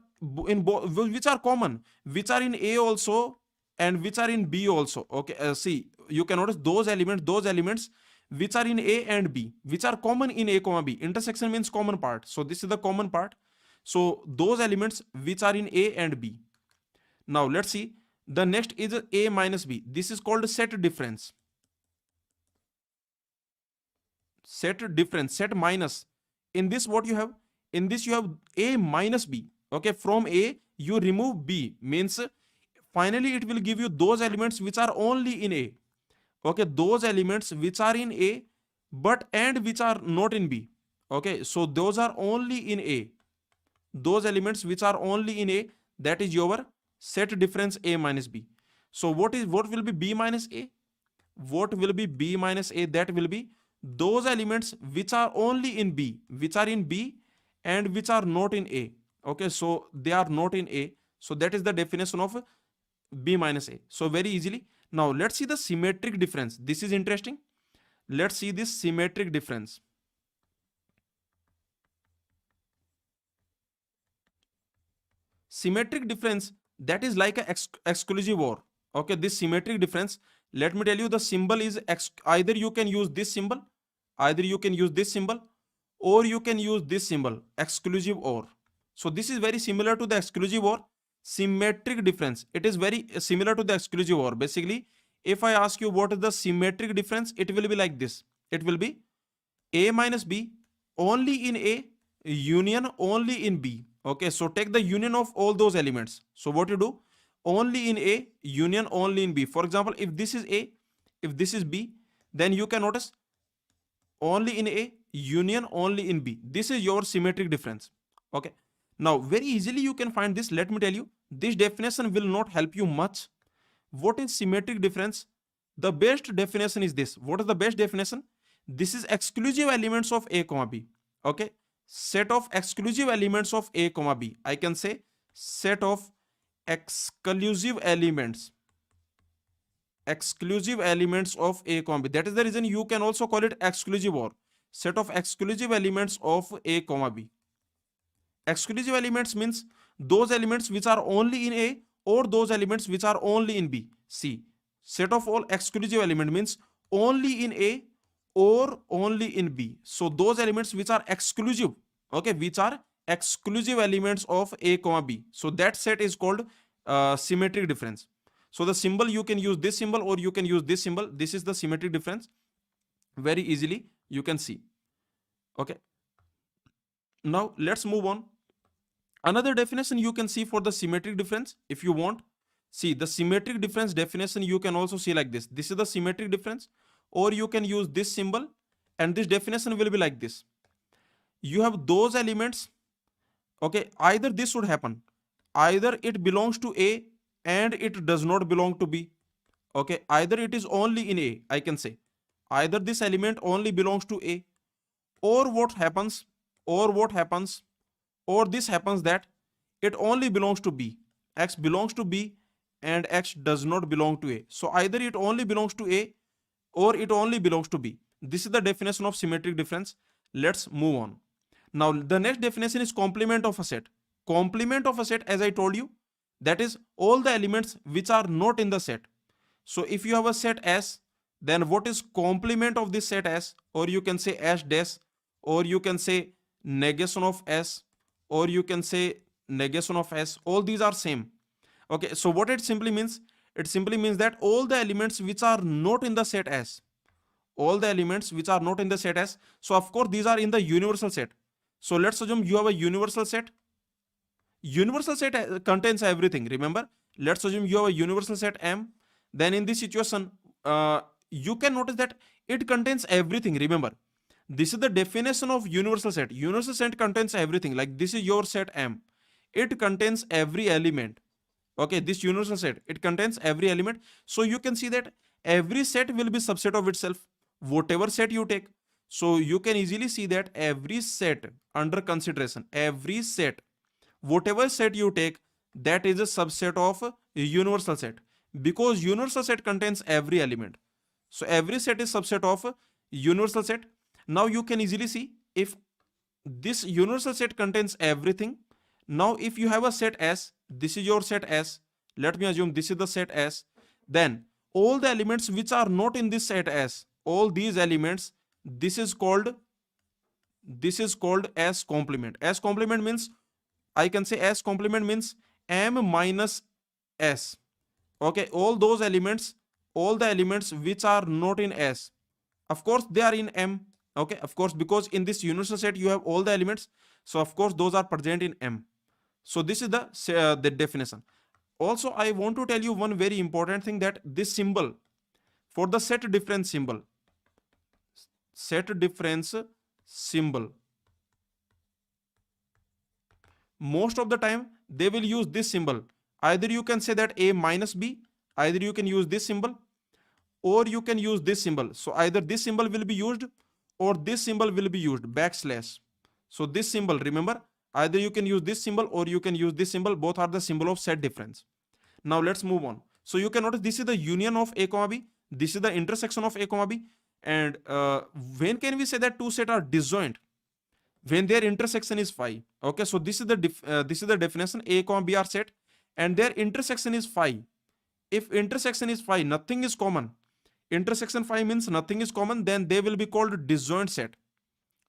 in both, which are common, which are in A also and which are in B also. Okay, see, you can notice those elements which are in A and B, which are common in A comma B. Intersection means common part. So this is the common part. So those elements which are in A and B. Now let's see. The next is A minus B. This is called set difference. Set difference, set minus. In this what you have? In this you have A minus B. Okay, from A you remove B, means finally it will give you those elements which are only in A. Okay, those elements which are in A but and which are not in B. Okay, so those are only in A. Those elements which are only in A, that is your set difference A minus B. So what will be B minus A? What will be B minus A? That will be those elements which are only in B, which are in B and which are not in A. Okay, so they are not in A. So that is the definition of B minus A. So very easily. Now let's see the symmetric difference. This is interesting. Let's see this symmetric difference. Symmetric difference, that is like a exclusive OR. Okay, this symmetric difference, let me tell you, the symbol is either you can use this symbol, either you can use this symbol, or you can use this symbol, exclusive OR. So this is very similar to the exclusive OR. Symmetric difference, it is very similar to the exclusive OR. Basically, if I ask you what is the symmetric difference, it will be like this. It will be A minus B only in A, union only in B. Okay, so take the union of all those elements. So what you do? Only in A, union only in B. For example, if this is A, if this is B, then you can notice only in A, union only in B. This is your symmetric difference. Okay. Now, very easily you can find this. Let me tell you, this definition will not help you much. What is symmetric difference? The best definition is this. What is the best definition? This is exclusive elements of A comma B. Okay. Set of exclusive elements of A comma B. I can say set of exclusive elements of A comma B. That is the reason you can also call it exclusive OR. Set of exclusive elements of A comma B. Exclusive elements means those elements which are only in A or those elements which are only in B. See, set of all exclusive element means only in A or only in B. So those elements which are exclusive, okay, which are exclusive elements of A comma B. So that set is called symmetric difference. So the symbol, you can use this symbol or you can use this symbol. This is the symmetric difference. Very easily you can see. Okay. Now let's move on. Another definition you can see for the symmetric difference if you want. See, the symmetric difference definition you can also see like this. This is the symmetric difference, or you can use this symbol, and this definition will be like this. You have those elements, okay, either this should happen. Either it belongs to A and it does not belong to B. Okay, either it is only in A, I can say. Either this element only belongs to A, or this happens that it only belongs to B. X belongs to B and X does not belong to A. So either it only belongs to A or it only belongs to B. This is the definition of symmetric difference. Let's move on. Now the next definition is complement of a set. Complement of a set, as I told you, that is all the elements which are not in the set. So if you have a set S, then what is complement of this set S? Or you can say S dash, or you can say negation of S, or you can say negation of S. All these are same. Okay, so what it simply means? It simply means that all the elements which are not in the set S, all the elements which are not in the set S, so of course these are in the universal set. So let's assume you have a universal set. Universal set contains everything. Remember, let's assume you have a universal set M. Then in this situation, you can notice that it contains everything. Remember, this is the definition of universal set. Universal set contains everything. Like this is your set M. It contains every element. Okay, this universal set, it contains every element. So you can see that every set will be subset of itself, whatever set you take. So you can easily see that every set under consideration, every set, whatever set you take, that is a subset of a universal set, because universal set contains every element. So every set is subset of a universal set. Now you can easily see if this universal set contains everything. Now if you have a set S, this is your set S, let me assume this is the set S, then all the elements which are not in this set S, all these elements, this is called S complement. S complement means, I can say S complement means M minus S. Okay, all those elements, all the elements which are not in S, of course they are in M. Okay, of course, because in this universal set you have all the elements, so of course those are present in M. So this is the definition. Also, I want to tell you one very important thing, that this symbol for the set difference symbol, most of the time they will use this symbol. Either you can say that A minus B, either you can use this symbol, or you can use this symbol. So either this symbol will be used or this symbol will be used, backslash. So this symbol, remember, either you can use this symbol or you can use this symbol. Both are the symbol of set difference. Now let's move on. So you can notice this is the union of A comma B. This is the intersection of A comma B. And when can we say that two sets are disjoint? When their intersection is phi. Okay, so this is the definition. A comma B are set and their intersection is phi. If intersection is phi, nothing is common. Intersection phi means nothing is common, then they will be called disjoint set.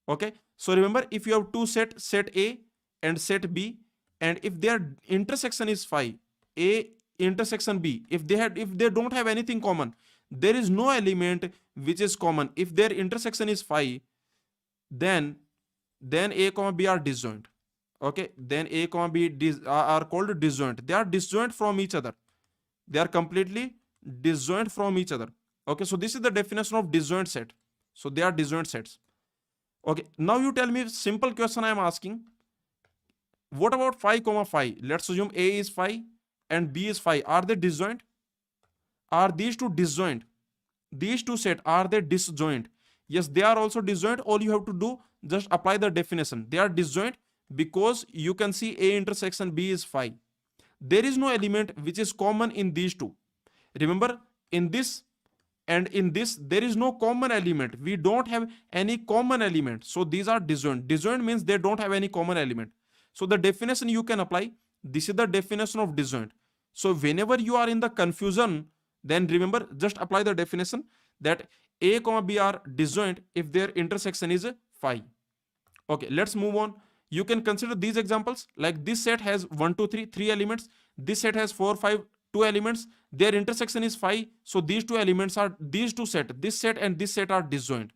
Okay, so remember, if you have two set A and set B, and if their intersection is phi, A intersection B, if they don't have anything common, there is no element which is common. If their intersection is phi, then A comma B are disjoint. Okay, then A comma B are called disjoint. They are disjoint from each other. They are completely disjoint from each other. Okay, so this is the definition of disjoint set. So they are disjoint sets. Okay, now you tell me, simple question I am asking. What about 5 comma 5? Let's assume A is 5 and B is 5. Are they disjoint? Are these two disjoint? These two set, are they disjoint? Yes, they are also disjoint. All you have to do, just apply the definition. They are disjoint because you can see A intersection B is 5. There is no element which is common in these two. Remember, in this and in this, there is no common element. We don't have any common element. So these are disjoint. Disjoint means they don't have any common element. So the definition you can apply, this is the definition of disjoint. So whenever you are in the confusion, then remember, just apply the definition that A comma B are disjoint if their intersection is 5. Okay, let's move on. You can consider these examples, like this set has 1, 2, 3, 3 elements. This set has 4, 5, 2 elements. Their intersection is 5. So these two elements are, these two set, this set and this set are disjoint.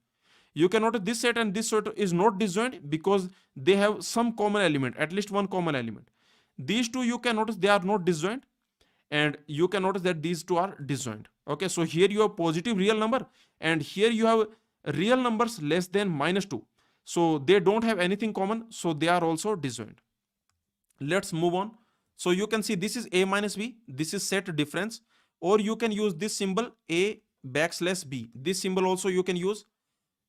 You can notice this set and this set is not disjoint because they have some common element, at least one common element. These two, you can notice they are not disjoint, and you can notice that these two are disjoint. Okay, so here you have positive real number and here you have real numbers less than -2. So they don't have anything common, so they are also disjoint. Let's move on. So you can see this is A minus B, this is set difference, or you can use this symbol A backslash B. This symbol also you can use.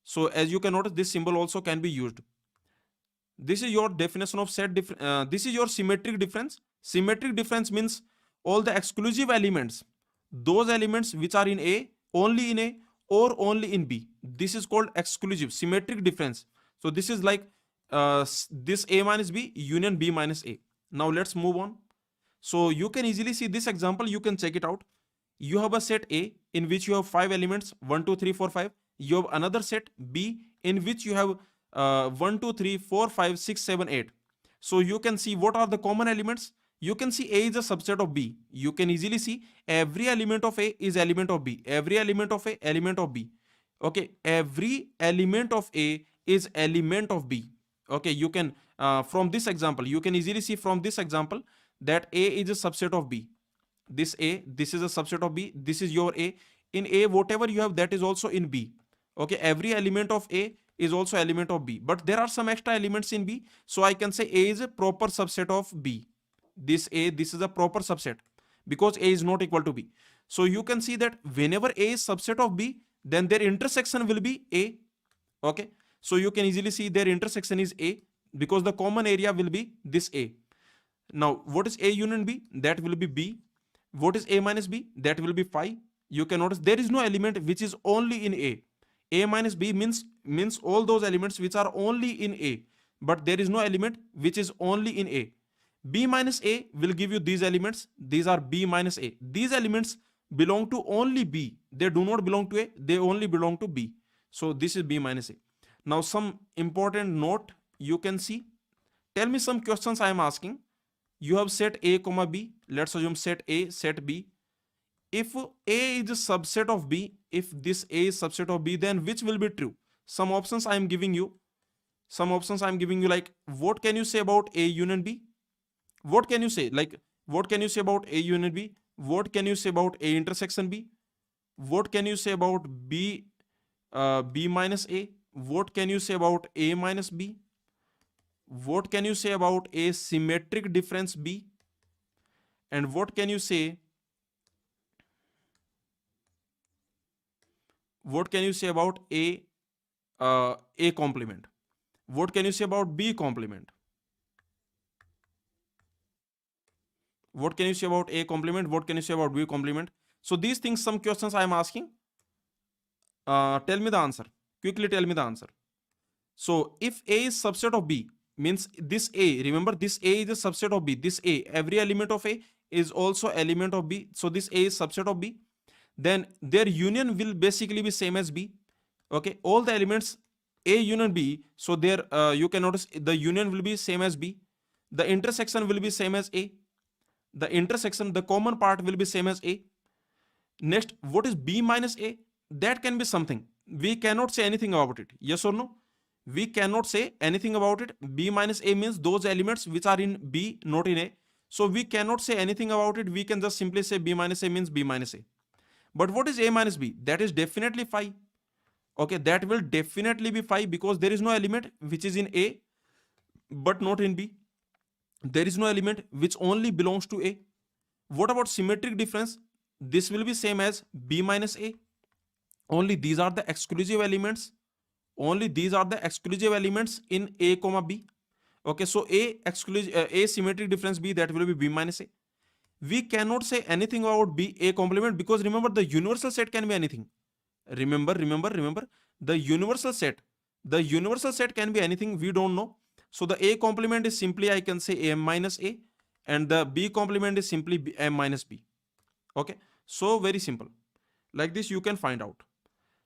So as you can notice, this symbol also can be used. This is your definition of set difference. This is your symmetric difference. Symmetric difference means all the exclusive elements, those elements which are in A, only in A or only in B. This is called exclusive, symmetric difference. So this is like this A minus B union B minus A. Now let's move on. So you can easily see this example, you can check it out. You have a set A in which you have 5 elements, 1, 2, 3, 4, 5. You have another set B in which you have 1, 2, 3, 4, 5, 6, 7, 8. So you can see what are the common elements. You can see A is a subset of B. You can easily see every element of A is element of B. Every element of A, element of B. Okay, every element of A is element of B. Okay, you can, from this example, you can easily see from this example that A is a subset of B. This A, this is a subset of B. This is your A. In A, whatever you have, that is also in B. Okay, every element of A is also element of B. But there are some extra elements in B. So I can say A is a proper subset of B. This A, this is a proper subset because A is not equal to B. So you can see that whenever A is subset of B, then their intersection will be A. Okay, so you can easily see their intersection is A because the common area will be this A. Now, what is A union B? That will be B. What is A minus B? That will be 5. You can notice there is no element which is only in A. A minus B means all those elements which are only in A, but there is no element which is only in A. B minus A will give you these elements. These are B minus A. These elements belong to only B. They do not belong to A. They only belong to B. So this is B minus A. Now some important note you can see. Tell me some questions I am asking. You have set A comma B. Let's assume set A, set B. If A is a subset of B, if this A is subset of B, then which will be true? Some options I am giving you. Some options I am giving you, like what can you say about A union B? What can you say? Like what can you say about A union B? What can you say about A intersection B? What can you say about B, B minus A? What can you say about A minus B? What can you say about A symmetric difference B? And what can you say? What can you say about A complement? What can you say about B complement? What can you say about A complement? What can you say about B complement? So these things, some questions I am asking. Tell me the answer. Quickly tell me the answer. So if A is subset of B, means this A, remember this A is a subset of B. This A, every element of A is also element of B. So this A is subset of B. Then their union will basically be same as B. Okay, all the elements A union B. So there you can notice the union will be same as B. The intersection will be same as A. The intersection, the common part will be same as A. Next, what is B minus A? That can be something. We cannot say anything about it. Yes or no? We cannot say anything about it. B minus A means those elements which are in B, not in A. So we cannot say anything about it. We can just simply say B minus A means B minus A. But what is A minus B? That is definitely 5. Okay, that will definitely be 5 because there is no element which is in A but not in B. There is no element which only belongs to A. What about symmetric difference? This will be same as B minus A. Only these are the exclusive elements. Only these are the exclusive elements in A comma B. Okay, so A symmetric difference B, that will be B minus A. We cannot say anything about B A complement because remember the universal set can be anything. Remember, the universal set can be anything, we don't know. So the A complement is simply, I can say M minus A, and the B complement is simply M minus B. Okay, so very simple. Like this you can find out.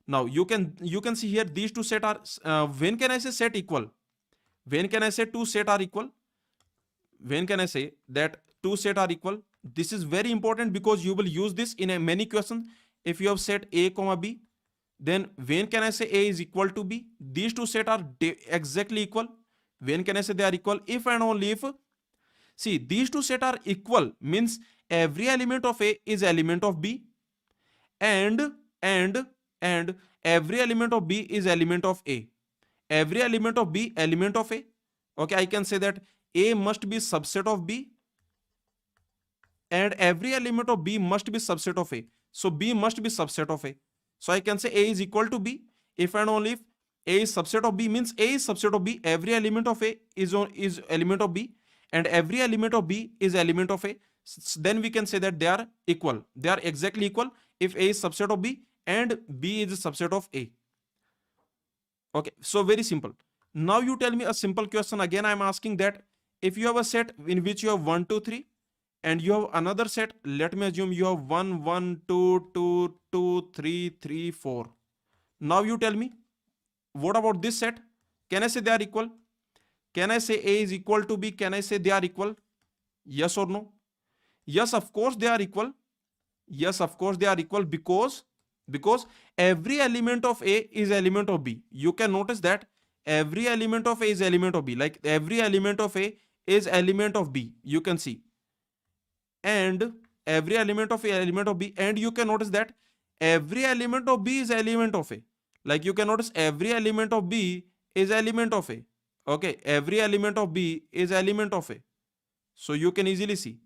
Now you can see here these two set are, when can I say set equal? When can I say two set are equal? When can I say that two set are equal? This is very important because you will use this in a many questions. If you have set A comma B, then when can I say A is equal to B? These two set are exactly equal. When can I say they are equal? If and only if, see, these two set are equal means every element of A is element of B, and every element of B is element of A. Every element of B element of A. Okay, I can say that A must be subset of B, and every element of B must be subset of A. So B must be subset of A. So I can say A is equal to B if and only if A is subset of B, means A is subset of B. Every element of A is element of B, and every element of B is element of A. Then we can say that they are equal. They are exactly equal if A is subset of B and B is a subset of A. Okay, so very simple. Now you tell me a simple question. Again, I am asking that if you have a set in which you have 1, 2, 3, and you have another set, let me assume you have 1, 1, 2, 2, 2, 3, 3, 4. Now you tell me, what about this set? Can I say they are equal? Can I say A is equal to B? Can I say they are equal? Yes or no? Yes, of course they are equal. Yes, of course they are equal because every element of A is element of B. You can notice that every element of A is element of B. Like every element of A is element of B. You can see. And every element of A element of B. And you can notice that every element of B is element of A. Like you can notice every element of B is element of A. Okay, every element of B is element of A. So you can easily see.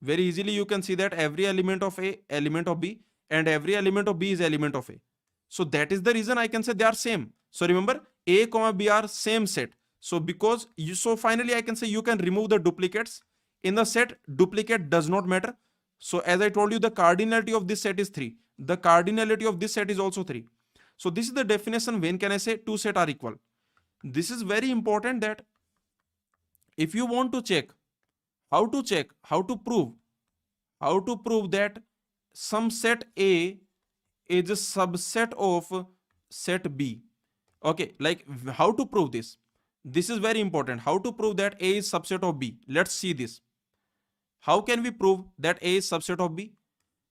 Very easily you can see that every element of A element of B, and every element of B is element of A. So that is the reason I can say they are same. So remember, A comma B are same set. So because you, so finally I can say you can remove the duplicates. In the set, duplicate does not matter. So as I told you, the cardinality of this set is 3. The cardinality of this set is also 3. So this is the definition. When can I say two set are equal? This is very important, that if you want to check, how to prove that some set A is a subset of set B. Okay, like how to prove this? This is very important. How to prove that A is subset of B? Let's see this. How can we prove that A is subset of B?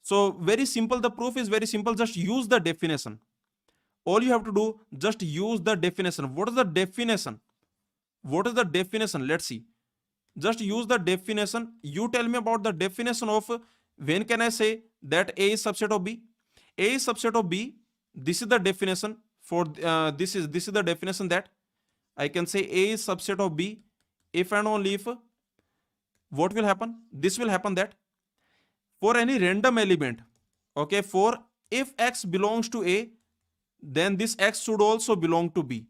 So very simple. The proof is very simple. Just use the definition. All you have to do, just use the definition. What is the definition? What is the definition? Let's see. Just use the definition. You tell me about the definition of when can I say that A is subset of B? A is subset of B. This is the definition for this is the definition that I can say A is subset of B if and only if, what will happen? This will happen that for any random element, okay, for if X belongs to A, then this X should also belong to B.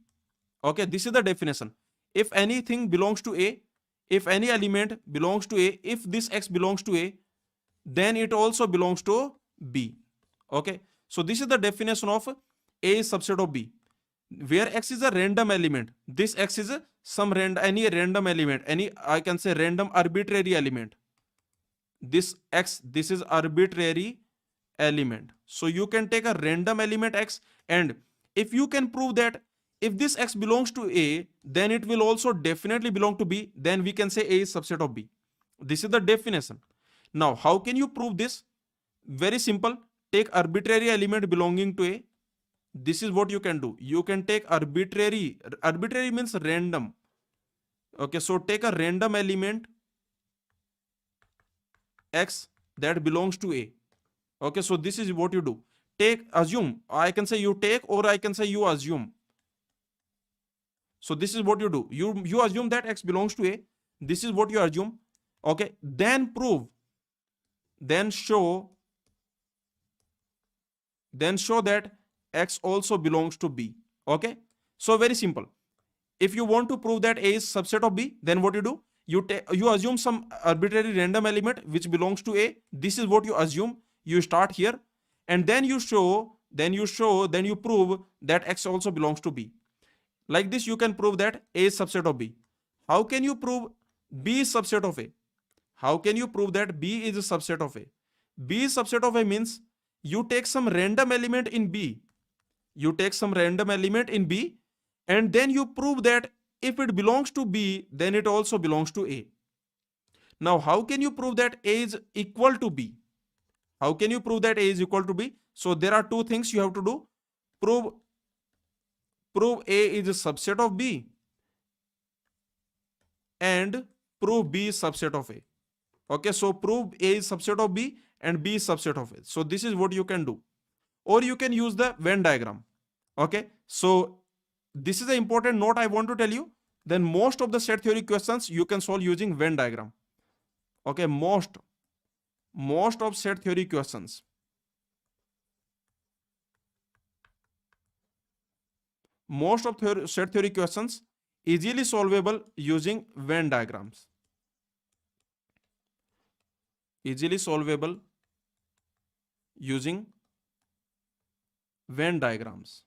Okay, this is the definition. If anything belongs to A, if any element belongs to A, if this X belongs to A, then it also belongs to B. Okay, so this is the definition of A is subset of B, where X is a random element. This X is any random element, any, I can say, random arbitrary element. This X, this is arbitrary element. So you can take a random element X, and if you can prove that if this X belongs to A, then it will also definitely belong to B, then we can say A is subset of B. This is the definition. Now, how can you prove this? Very simple. Take arbitrary element belonging to A. This is what you can do. You can take arbitrary means random. Okay, so take a random element X that belongs to A. Okay, so this is what you do. assume. I can say you take, or I can say you assume. So this is what you do. You assume that x belongs to A. This is what you assume. Okay. Then prove. Then show that x also belongs to B. Okay. So very simple. If you want to prove that A is subset of B, then what you do? You assume some arbitrary random element which belongs to A. This is what you assume. You start here, and then you prove that x also belongs to B. Like this, you can prove that A is subset of B. How can you prove B is subset of A? How can you prove that B is a subset of A? B is subset of A means you take some random element in B. And then you prove that if it belongs to B, then it also belongs to A. Now, how can you prove that A is equal to B? How can you prove that A is equal to B? So there are two things you have to do. Prove A is a subset of B, and prove B is subset of A. Okay, so prove A is subset of B and B is subset of A. So this is what you can do. Or you can use the Venn diagram. Okay, so this is an important note I want to tell you. Then most of the set theory questions you can solve using Venn diagram. Okay, most of set theory questions. Most of set theory questions easily solvable using Venn diagrams. Easily solvable using Venn diagrams.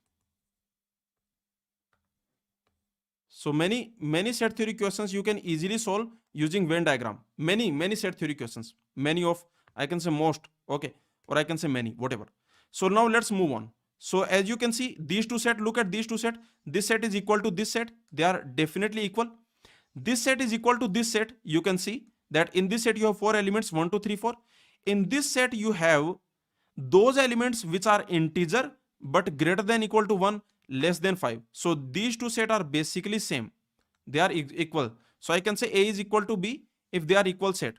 So many set theory questions you can easily solve using Venn diagram. Many set theory questions. Many of, I can say most, okay, or I can say many, whatever. So now let's move on. So as you can see, these two sets, look at these two sets. This set is equal to this set. They are definitely equal. This set is equal to this set. You can see that in this set you have 4 elements, 1, 2, 3, 4. In this set you have those elements which are integer but greater than equal to 1, less than 5. So these two sets are basically same. They are equal. So I can say A is equal to B if they are equal set.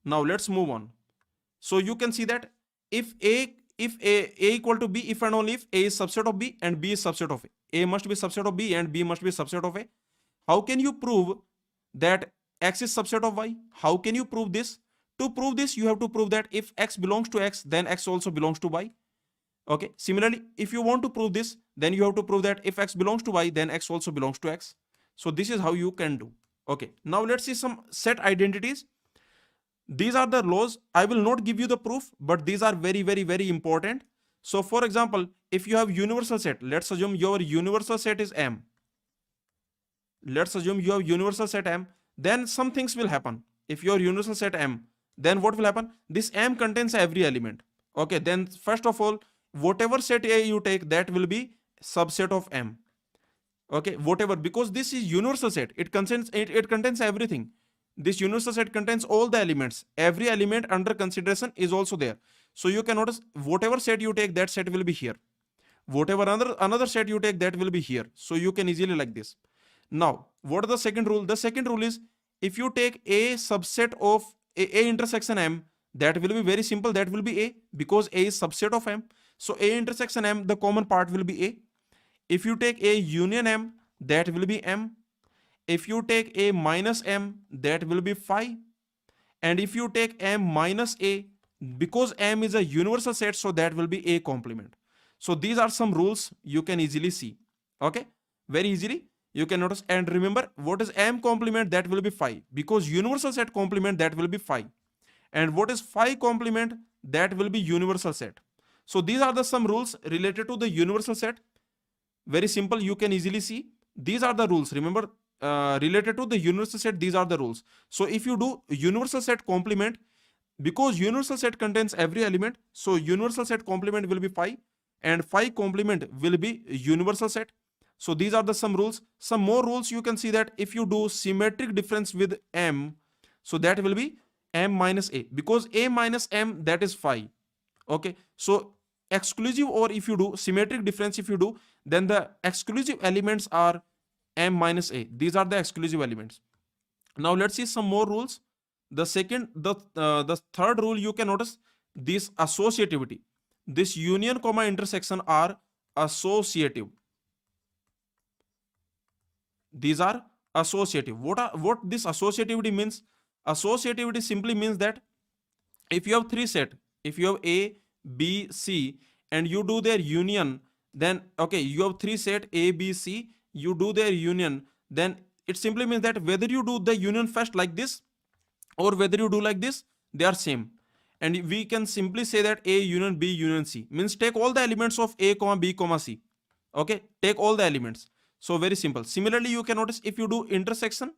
Now let's move on. So you can see that if A equal to B, if and only if A is subset of B and B is subset of A. A must be subset of B and B must be subset of A. How can you prove that X is subset of Y? How can you prove this? To prove this, you have to prove that if X belongs to X, then X also belongs to Y. Okay. Similarly, if you want to prove this, then you have to prove that if X belongs to Y, then X also belongs to X. So this is how you can do. Okay. Now let's see some set identities. These are the laws. I will not give you the proof, but these are very, very, very important. So for example, if you have universal set, let's assume your universal set is M. Let's assume you have universal set M, then some things will happen. If your universal set M, then what will happen? This M contains every element. Okay, then first of all, whatever set A you take, that will be subset of M. Okay, whatever, because this is universal set. It contains everything. This universal set contains all the elements. Every element under consideration is also there. So you can notice whatever set you take, that set will be here. Whatever another set you take, that will be here. So you can easily like this. Now, what is the second rule? The second rule is if you take A subset of A intersection M, that will be very simple. That will be A because A is subset of M. So A intersection M, the common part will be A. If you take A union M, that will be M. If you take A minus M, that will be phi. And if you take M minus A, because M is a universal set, so that will be A complement. So these are some rules you can easily see. Okay, very easily you can notice. And remember, what is M complement? That will be phi, because universal set complement, that will be phi. And what is phi complement? That will be universal set. So these are the some rules related to the universal set. Very simple, you can easily see. These are the rules. Remember, related to the universal set, these are the rules. So if you do universal set complement, because universal set contains every element, so universal set complement will be phi, and phi complement will be universal set. So these are the some rules. Some more rules you can see that if you do symmetric difference with M, so that will be M minus A, because A minus M, that is phi. Okay, so exclusive, or if you do symmetric difference, if you do, then the exclusive elements are M minus A. These are the exclusive elements. Now let's see some more rules. The third rule you can notice, this associativity. this union comma intersection are associative. These are associative. What this associativity means? Associativity simply means that if you have three set, if you have A, B, C, and you do their union, then okay, you have three set A, B, C, you do their union, then it simply means that whether you do the union first like this or whether you do like this, they are same. And we can simply say that A union B union C means take all the elements of A comma B comma C. Okay, take all the elements. So very simple. Similarly, you can notice if you do intersection,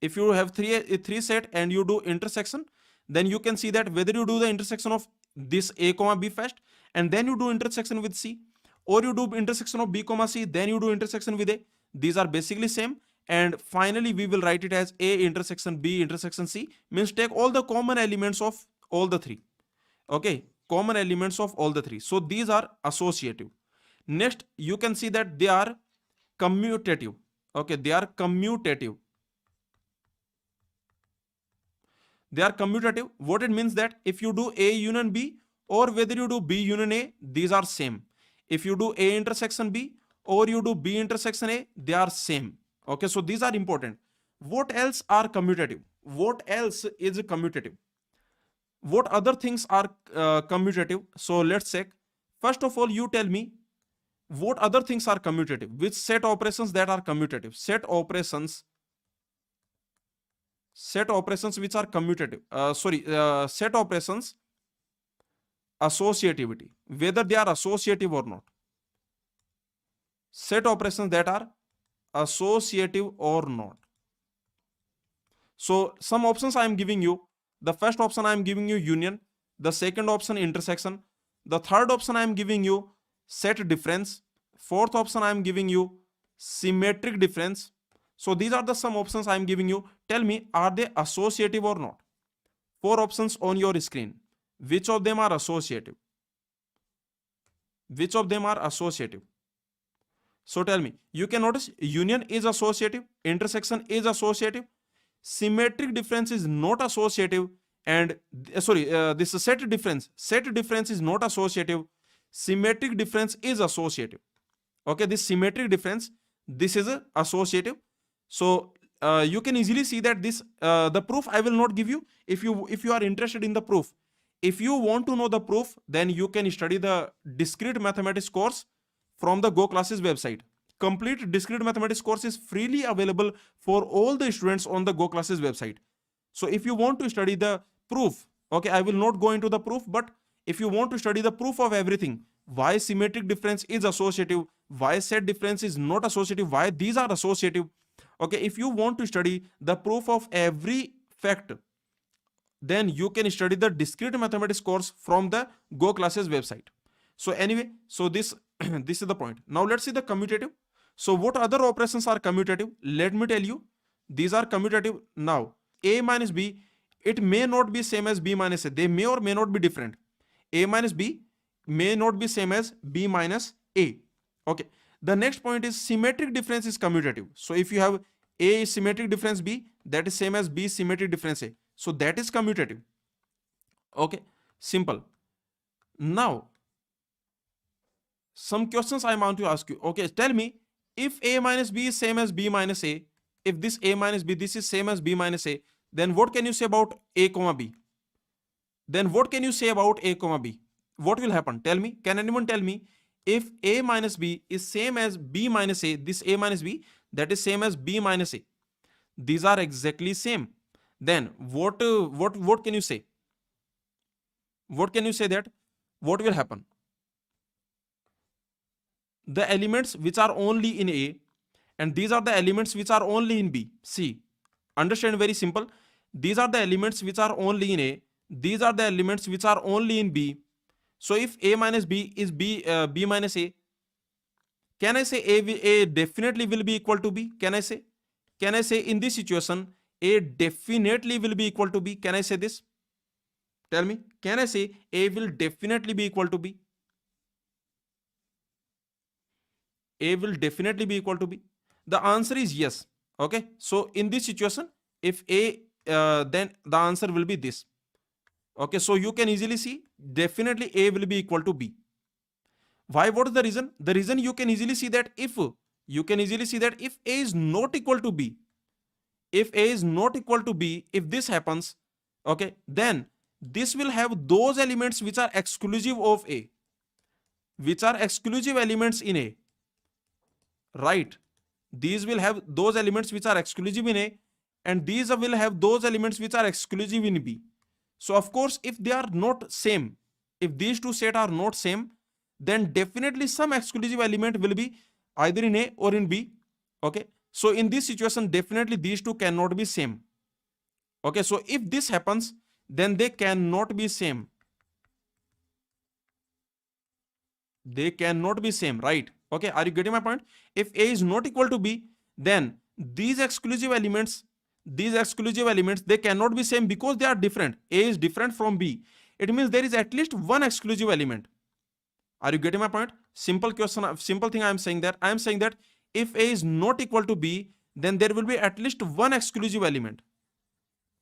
if you have three set and you do intersection, then you can see that whether you do the intersection of this A comma B first and then you do intersection with C, or you do intersection of B comma C, then you do intersection with A, these are basically same. And finally we will write it as A intersection B intersection C, means take all the common elements of all the three. Okay, common elements of all the three. So these are associative. Next, you can see that they are commutative. Okay, they are commutative. They are commutative. What it means that if you do A union B or whether you do B union A, these are same. If you do A intersection B or you do B intersection A, they are same. Okay, so these are important. What else are commutative? What else is commutative? What other things are commutative? So let's check. First of all, you tell me what other things are commutative. Which set operations that are commutative? Set operations which are commutative. Set operations associativity, whether they are associative or not. Set operations that are associative or not. So some options I am giving you. The first option I am giving you union. The second option intersection. The third option I am giving you set difference. Fourth option I am giving you symmetric difference. So these are the some options I am giving you. Tell me, are they associative or not? 4 options on your screen. Which of them are associative? Which of them are associative? So tell me. You can notice union is associative, intersection is associative, symmetric difference is not associative, and this set difference is not associative, symmetric difference is associative. Okay, this symmetric difference, this is associative. So you can easily see that this the proof I will not give you. If you are interested in the proof, if you want to know the proof, then you can study the discrete mathematics course from the GoClasses website. Complete discrete mathematics course is freely available for all the students on the GoClasses website. So if you want to study the proof, okay, I will not go into the proof, but if you want to study the proof of everything, why symmetric difference is associative, why set difference is not associative, why these are associative, okay, if you want to study the proof of every fact, then you can study the discrete mathematics course from the GoClasses website. So anyway, so this this is the point. Now let's see the commutative. So what other operations are commutative? Let me tell you, these are commutative. Now A minus B, it may not be same as B minus A. They may or may not be different. A minus B may not be same as B minus A. Okay. The next point is symmetric difference is commutative. So if you have A is symmetric difference B, that is same as B symmetric difference A. So that is commutative. Okay. Simple. Now, some questions I want to ask you. Okay, tell me, if A minus B is same as B minus A, if this A minus B, this is same as B minus A, then what can you say about A comma B? Then what can you say about A comma B? What will happen? Tell me. Can anyone tell me, if A minus B is same as B minus A, this A minus B, that is same as B minus A. These are exactly same. Then what can you say? What can you say that? What will happen? The elements which are only in A, and these are the elements which are only in B. See, understand, very simple. These are the elements which are only in A. These are the elements which are only in B. So if A minus B is B minus A, can I say A definitely will be equal to B? Can I say? Can I say in this situation A definitely will be equal to B? Can I say this? Tell me. Can I say A will definitely be equal to B? A will definitely be equal to B. The answer is yes. Okay. So in this situation, if A, then the answer will be this. Okay, so you can easily see definitely A will be equal to B. Why? What is the reason? The reason you can easily see that if A is not equal to B, if A is not equal to B, if this happens, okay, then this will have those elements which are exclusive of A, which are exclusive elements in A, right? These will have those elements which are exclusive in A, and these will have those elements which are exclusive in B. So of course, if they are not same, if these two sets are not same, then definitely some exclusive element will be either in A or in B. Okay, so in this situation, definitely these two cannot be same. Okay, so if this happens, then they cannot be same. They cannot be same, right? Okay, are you getting my point? If A is not equal to B, then these exclusive elements, they cannot be same because they are different. A is different from B. It means there is at least one exclusive element. Are you getting my point? Simple question, simple thing I am saying that. I am saying that if A is not equal to B, then there will be at least one exclusive element.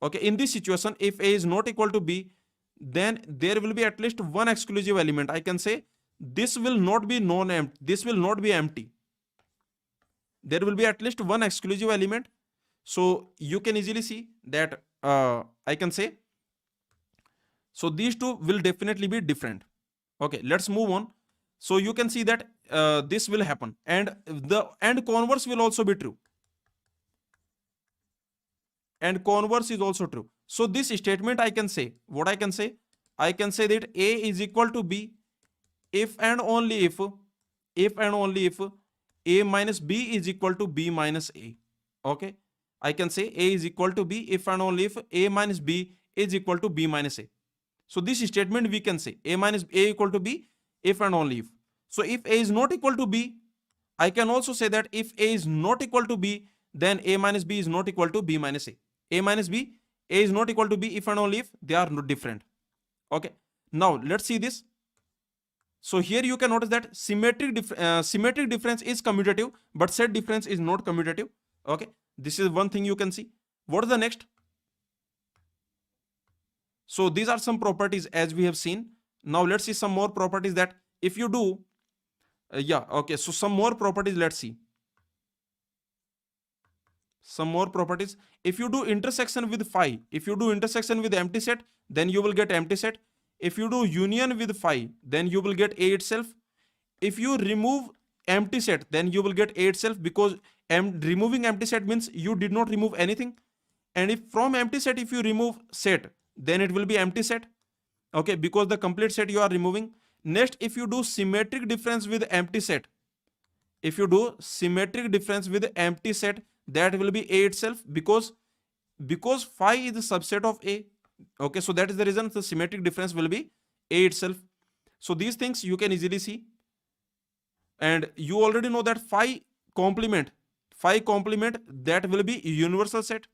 Okay, in this situation, if A is not equal to B, then there will be at least one exclusive element. I can say this will not be non-empty. This will not be empty. There will be at least one exclusive element. So you can easily see that I can say, so these two will definitely be different. Okay, let's move on. So you can see that this will happen, and the converse will also be true. And converse is also true. So this statement I can say, what I can say? I can say that A is equal to B if and only if A minus B is equal to B minus A. Okay, I can say A is equal to B if and only if A minus B is equal to B minus A. So this statement we can say A minus A equal to B if and only if. So if A is not equal to B, I can also say that if A is not equal to B, then A minus B is not equal to B minus A. A minus B, A is not equal to B if and only if they are not different. Okay, now let's see this. So here you can notice that symmetric difference is commutative, but set difference is not commutative. Okay, this is one thing you can see. What is the next? So these are some properties as we have seen. Now let's see some more properties that if you do, okay, so some more properties, let's see. Some more properties. If you do intersection with phi, if you do intersection with empty set, then you will get empty set. If you do union with phi, then you will get A itself. If you remove empty set, then you will get A itself, because removing empty set means you did not remove anything. And if from empty set, if you remove set, then it will be empty set. Okay, because the complete set you are removing. Next, if you do symmetric difference with empty set, if you do symmetric difference with empty set, that will be A itself, because phi is the subset of A. Okay, so that is the reason the symmetric difference will be A itself. So these things you can easily see. And you already know that phi complement, that will be universal set.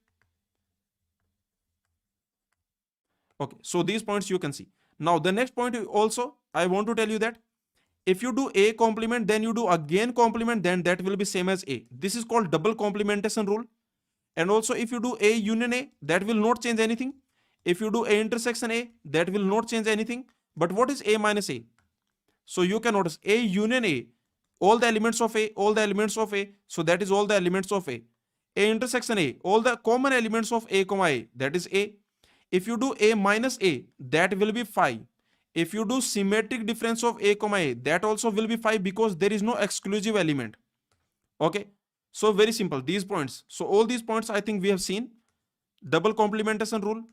Okay, so these points you can see. Now the next point also I want to tell you that if you do A complement, then you do again complement, then that will be same as A. This is called double complementation rule. And also if you do A union A, that will not change anything. If you do A intersection A, that will not change anything. But what is A minus A? So you can notice A union A, all the elements of A, so that is all the elements of A. A intersection A, all the common elements of A comma A, that is A. If you do A minus A, that will be phi. If you do symmetric difference of A comma A, that also will be phi, because there is no exclusive element. Okay, so very simple, these points. So all these points I think we have seen. Double complementation rule.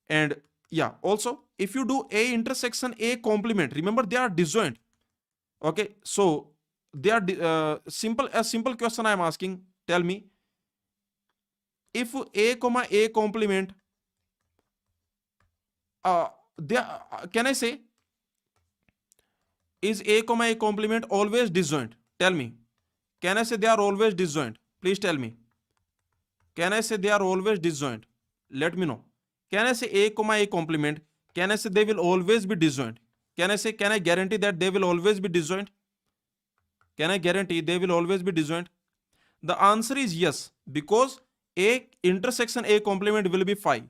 And yeah, also if you do A intersection A complement, remember they are disjoint. Okay, so they are a simple question I am asking. Tell me, if A comma A complement, can I say, is A comma A complement always disjoint? Tell me. Can I say they are always disjoint? Please tell me. Can I say they are always disjoint? Let me know. Can I say A comma A complement? Can I say they will always be disjoint? Can I guarantee that they will always be disjoint? Can I guarantee they will always be disjoint? The answer is yes, because A intersection A complement will be phi.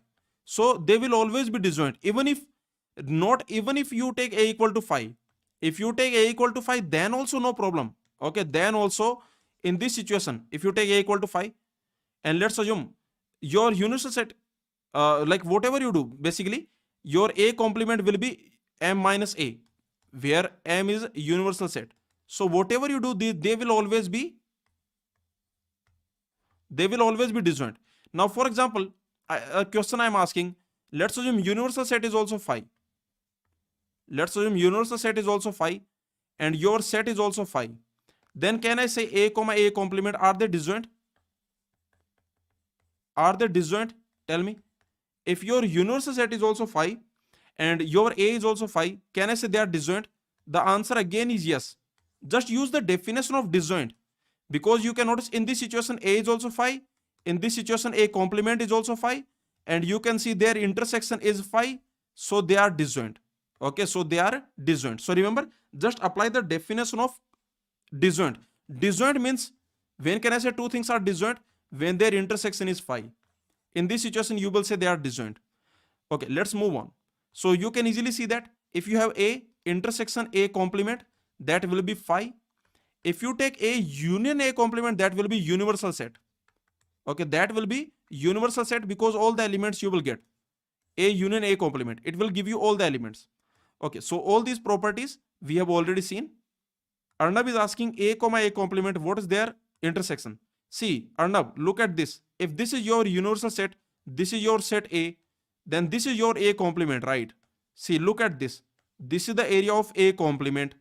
So they will always be disjoint. Even if you take a equal to 5. If you take a equal to 5, then also no problem. Okay, then also in this situation, if you take a equal to 5, and let's assume your universal set, like whatever you do, basically your a complement will be m minus a, where m is universal set. So whatever you do, they will always be disjoint. Now for example, a question I am asking, let's assume universal set is also 5. Let's assume universal set is also 5 and your set is also 5. Then can I say a comma a complement, are they disjoint? Are they disjoint? Tell me. If your universal set is also 5 and your a is also 5, can I say they are disjoint? The answer again is yes. Just use the definition of disjoint, because you can notice in this situation a is also 5, in this situation a complement is also 5, and you can see their intersection is 5, so they are disjoint. Okay, so they are disjoint. So remember, just apply the definition of disjoint. Disjoint means, when can I say two things are disjoint? When their intersection is 5. In this situation you will say they are disjoint. Okay, let's move on. So you can easily see that if you have a intersection a complement, that will be 5. If you take a union a complement, that will be universal set. Okay, that will be universal set, because all the elements you will get. A union a complement, it will give you all the elements. Okay, so all these properties we have already seen. Arnab is asking a comma a complement, what is their intersection? See, Arnab, look at this. If this is your universal set, this is your set A, then this is your A complement, right? See, look at this. This is the area of A complement,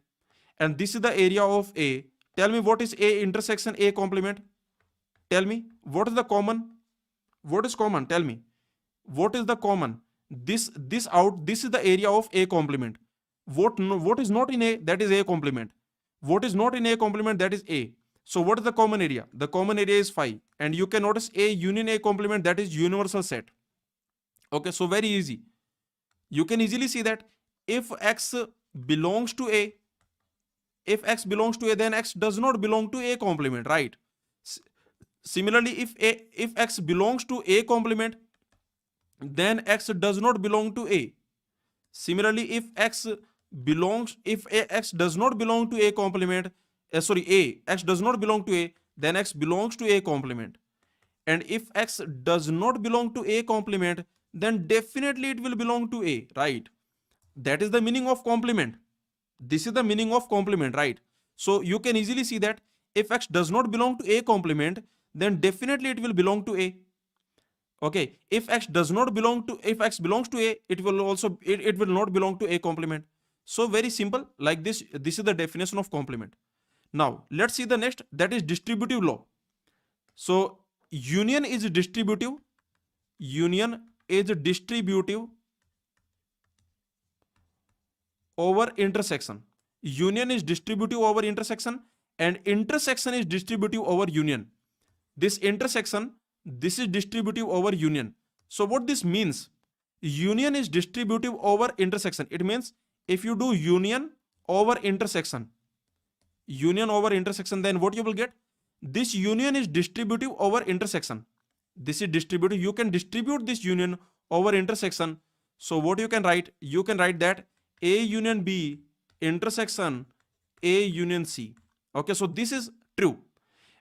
and this is the area of A. Tell me, what is A intersection A complement? Tell me, what is the common? What is common? Tell me. What is the common? This is the area of A complement. What is not in A, that is A complement. What is not in A complement, that is A. So what is the common area? The common area is 5. And you can notice A union A complement, that is universal set. Okay, so very easy. You can easily see that if X belongs to A, then X does not belong to A complement, right? Similarly, if X belongs to A complement, then X does not belong to A. Similarly, if X does not belong to A complement, X does not belong to A, then X belongs to A complement. And if X does not belong to A complement, then definitely it will belong to A, right? That is the meaning of complement. This is the meaning of complement, right? So you can easily see that if X does not belong to A complement, then definitely it will belong to A. Okay, if X belongs to A, it will not belong to A complement. So very simple, like this is the definition of complement. Now let's see the next, that is distributive law. So union is distributive over intersection. Union is distributive over intersection, and intersection is distributive over union. This intersection, this is distributive over union. So what this means? Union is distributive over intersection. It means if you do union over intersection, then what you will get? This union is distributive over intersection. This is distributive. You can distribute this union over intersection. So what you can write? You can write that A union B intersection A union C. Okay, so this is true.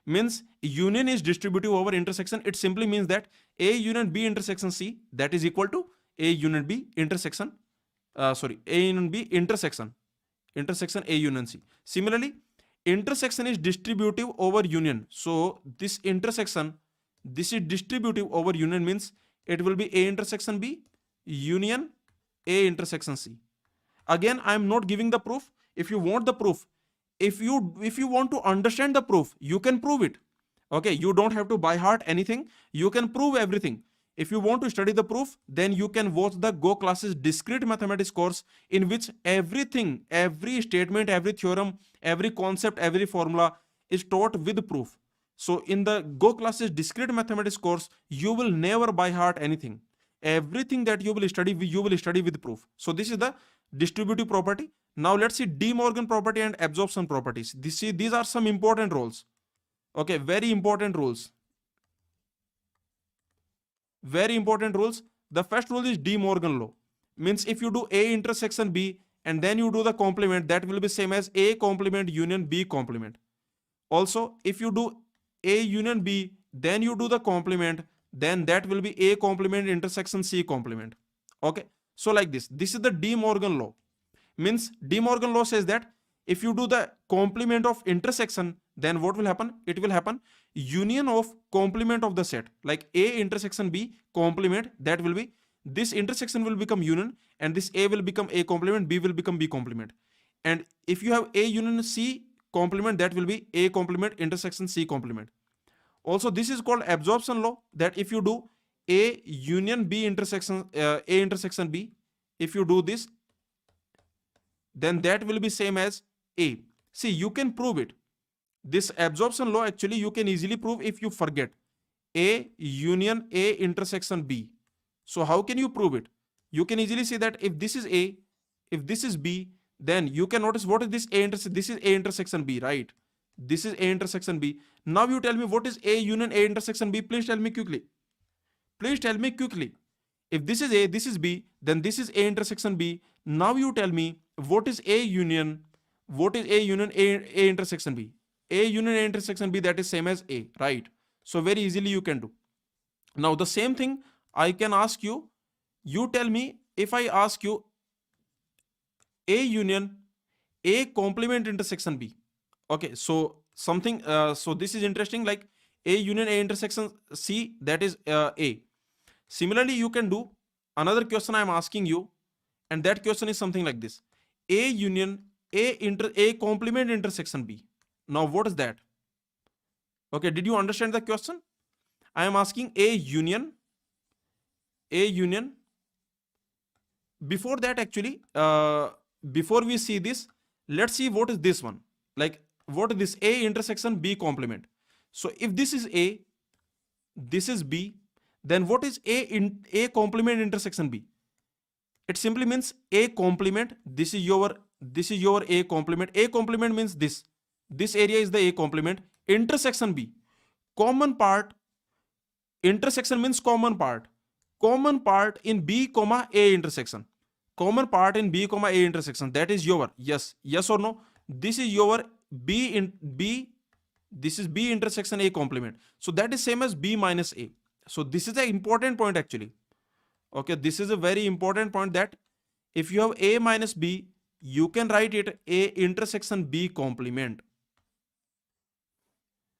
Means union is distributive over intersection. It simply means that A union B intersection C, that is equal to A union B intersection A union B intersection A union C. Similarly, intersection is distributive over union. So this intersection, this is distributive over union, means it will be A intersection B union A intersection C. Again, I am not giving the proof. If you want the proof, if you want to understand the proof, you can prove it. Okay, you don't have to by heart anything. You can prove everything. If you want to study the proof, then you can watch the GoClasses Discrete Mathematics course, in which everything, every statement, every theorem, every concept, every formula is taught with proof. So in the GoClasses Discrete Mathematics course, you will never by heart anything. Everything that you will study with proof. So this is the distributive property. Now let's see De Morgan property and absorption properties. These are some important rules. Okay, very important rules. Very important rules. The first rule is De Morgan law. Means if you do A intersection B and then you do the complement, that will be same as A complement union B complement. Also, if you do A union B, then you do the complement, then that will be A complement intersection C complement. Okay. So like this is the De Morgan law. Means De Morgan law says that if you do the complement of intersection, then what will happen? It will happen union of complement of the set, like A intersection B complement, that will be, this intersection will become union, and this A will become A complement, B will become B complement. And if you have A union C complement, that will be A complement intersection C complement. Also, this is called absorption law, that if you do A union B intersection A intersection B, if you do this, then that will be same as A. See, you can prove it. This absorption law actually you can easily prove if you forget A union A intersection B. So how can you prove it? You can easily see that if this is A, if this is B, then you can notice what is this A intersection. This is A intersection B, right? This is A intersection B. Now you tell me what is A union A intersection B. Please tell me quickly. Please tell me quickly. If this is A, this is B, then this is A intersection B. Now you tell me what is A union, what is A union A intersection B. A union A intersection B, that is same as A, right? So very easily you can do. Now the same thing I can ask you. You tell me, if I ask you A union A complement intersection B. Okay, so something, so this is interesting, like A union A intersection C, that is A. Similarly, you can do another question I am asking you, and that question is something like this: A union A complement intersection B. Now what is that? Okay, did you understand the question? I am asking A union. Before that, actually, before we see this, let's see what is this one. Like, what is this? A intersection B complement. So if this is A, this is B, then what is A complement intersection B? It simply means A complement. This is your A complement. A complement means this. This area is the A complement. Intersection B. Common part. Intersection means common part. Common part in B, A intersection. Common part in B, A intersection. That is your, yes or no? This is your B. This is B intersection A complement. So that is same as B minus A. So this is an important point actually. Okay, this is a very important point, that if you have A minus B, you can write it A intersection B complement.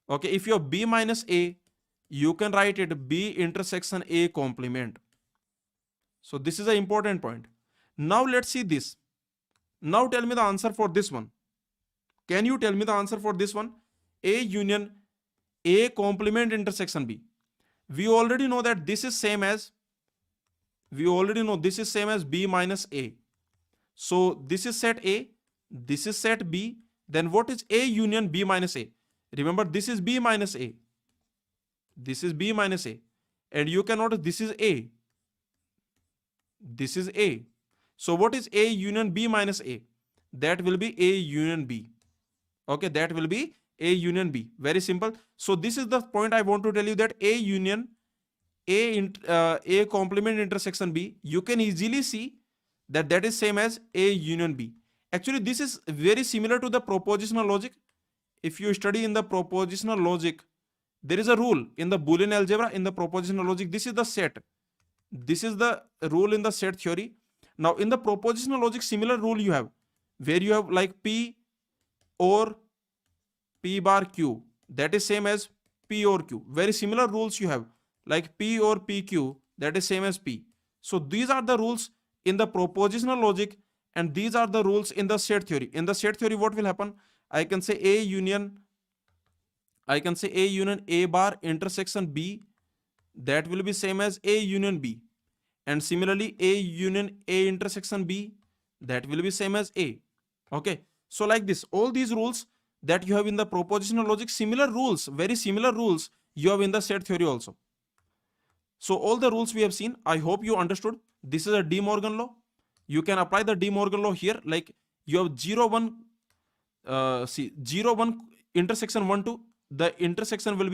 Okay, if you have B minus A, you can write it B intersection A complement. So this is an important point. Now let's see this. Now tell me the answer for this one. Can you tell me the answer for this one? A union A complement intersection B. We already know that this is same as, B minus A. So this is set A, this is set B. Then what is A union B minus A? Remember, this is B minus A. This is B minus A. And you can notice this is A. This is A. So what is A union B minus A? That will be A union B. Okay, that will be A union B. Very simple. So this is the point I want to tell you, that A union A complement intersection B, you can easily see that that is same as A union B. Actually, this is very similar to the propositional logic. If you study in the propositional logic, there is a rule in the Boolean algebra. In the propositional logic, this is the set. This is the rule in the set theory. Now in the propositional logic, similar rule you have, where you have like P or P bar Q, that is same as P or Q. Very similar rules you have, like P or PQ, that is same as P. So these are the rules in the propositional logic, and these are the rules in the set theory. In the set theory, what will happen? I can say A union A bar intersection B, that will be same as A union B. And similarly, A union A intersection B, that will be same as A. Okay. So like this, all these rules that you have in the propositional logic, similar rules, very similar rules you have in the set theory also. So all the rules we have seen, I hope you understood. This is a De Morgan law. You can apply the De Morgan law here, like you have 0, 1, 0, 1 intersection 1, 2. The intersection will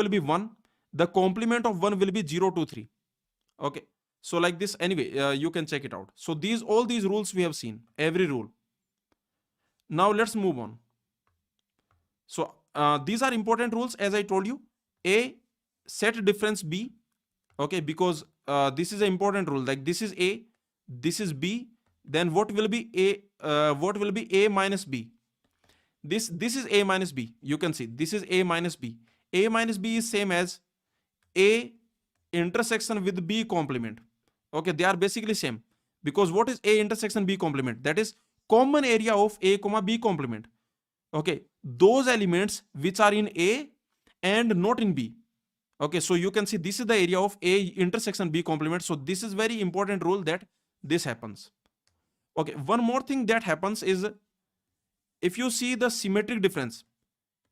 be 1. The complement of 1 will be 0, 2, 3. Okay, so like this, anyway, you can check it out. So all these rules we have seen, every rule. Now let's move on. So these are important rules, as I told you. A, set difference B. Okay, because this is an important rule. Like this is A, this is B. Then what will be A? What will be A minus B? This is A minus B. You can see this is A minus B. A minus B is same as A intersection with B complement. Okay, they are basically same, because what is A intersection B complement? That is common area of A comma B complement. Okay, those elements which are in A and not in B. Okay, so you can see this is the area of A intersection B complement. So this is very important rule that this happens. Okay, one more thing that happens is, if you see the symmetric difference,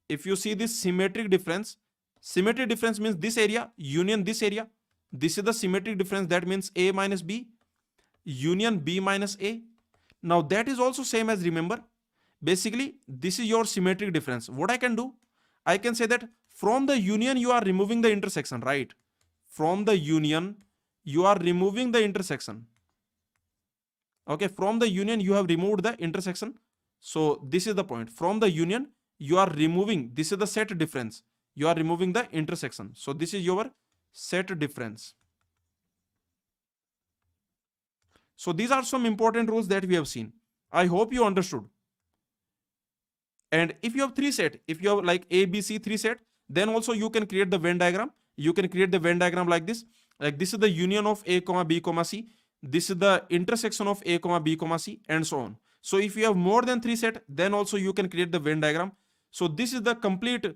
if you see this symmetric difference means this area union this area. This is the symmetric difference. That means A minus B union B minus A. Now that is also same as, remember, basically this is your symmetric difference. What I can do, I can say that from the union you are removing the intersection, right? From the union you are removing the intersection. Okay, from the union you have removed the intersection. So this is the point. From the union you are removing, this is the set difference, you are removing the intersection. So this is your set difference. So these are some important rules that we have seen. I hope you understood. And if you have three set, if you have like A, B, C, three set, then also you can create the Venn diagram. You can create the Venn diagram like this. Like this is the union of A comma B comma C. This is the intersection of A comma B comma C, and so on. So if you have more than three set, then also you can create the Venn diagram. So this is the complete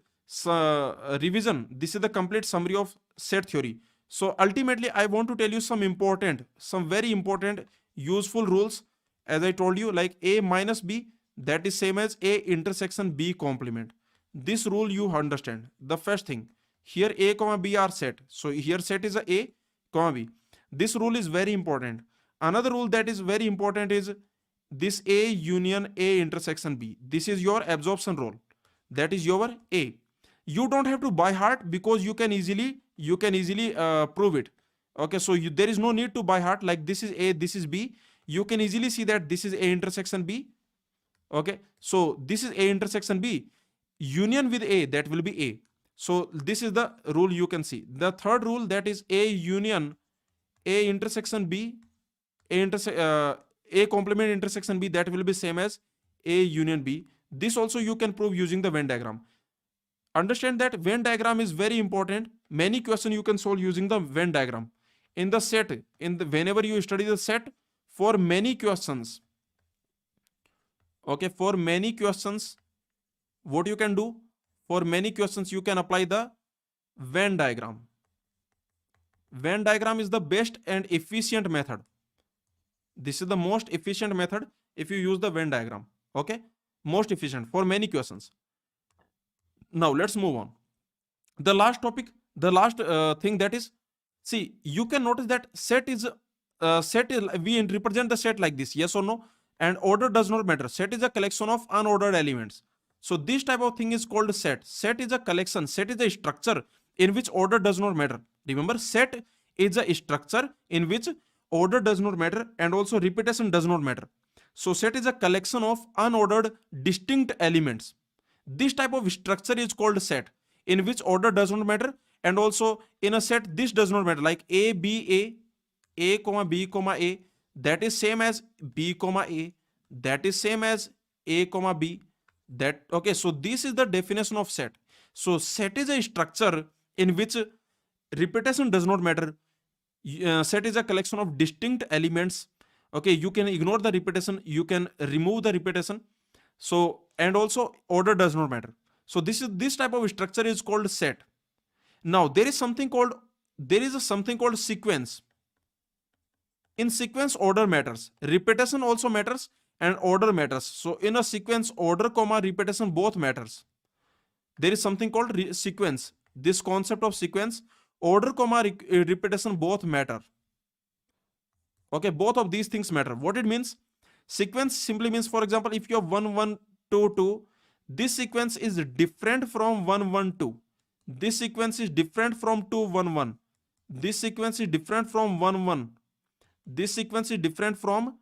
revision. This is the complete summary of set theory. So ultimately, I want to tell you some very important, useful rules. As I told you, like A minus B, that is same as A intersection B complement. This rule you understand. The first thing, here A comma B are set. So here set is A comma B. This rule is very important. Another rule that is very important is this A union A intersection B. This is your absorption rule. That is your A. You don't have to by heart, because you can easily prove it. Okay, so there is no need to by heart. Like this is A, this is B. You can easily see that this is A intersection B. Okay, so this is A intersection B. Union with A, that will be A. So this is the rule you can see. The third rule, that is A union A intersection B, A complement intersection B, that will be same as A union B. This also you can prove using the Venn diagram. Understand that Venn diagram is very important. Many questions you can solve using the Venn diagram. In the set, whenever you study the set, for many questions, okay, for many questions, what you can do? For many questions, you can apply the Venn diagram. Venn diagram is the best and efficient method. This is the most efficient method if you use the Venn diagram. Okay, most efficient for many questions. Now let's move on. The last topic, the last thing, that is, see, you can notice that we represent the set like this, yes or no, and order does not matter. Set is a collection of unordered elements. So this type of thing is called set. Set is a collection, set is a structure in which order does not matter. Remember, set is a structure in which order does not matter and also repetition does not matter. So set is a collection of unordered distinct elements. This type of structure is called set, in which order does not matter, and also in a set this does not matter, like A, B, A comma B comma A, that is same as B comma A, that is same as A comma B. That, okay, so this is the definition of set. So set is a structure in which repetition does not matter. Set is a collection of distinct elements. Okay, you can ignore the repetition, you can remove the repetition. So, and also order does not matter. So this type of structure is called set. Now there is something called sequence. In sequence, order matters, repetition also matters, and order matters. So in a sequence, order comma repetition both matters. There is something called sequence. This concept of sequence, order comma repetition both matter. Okay, both of these things matter. What it means? Sequence simply means, for example, if you have 1 1 2 2, this sequence is different from 1 1 2. This sequence is different from 2 1 1. This sequence is different from 1 1. This sequence is different from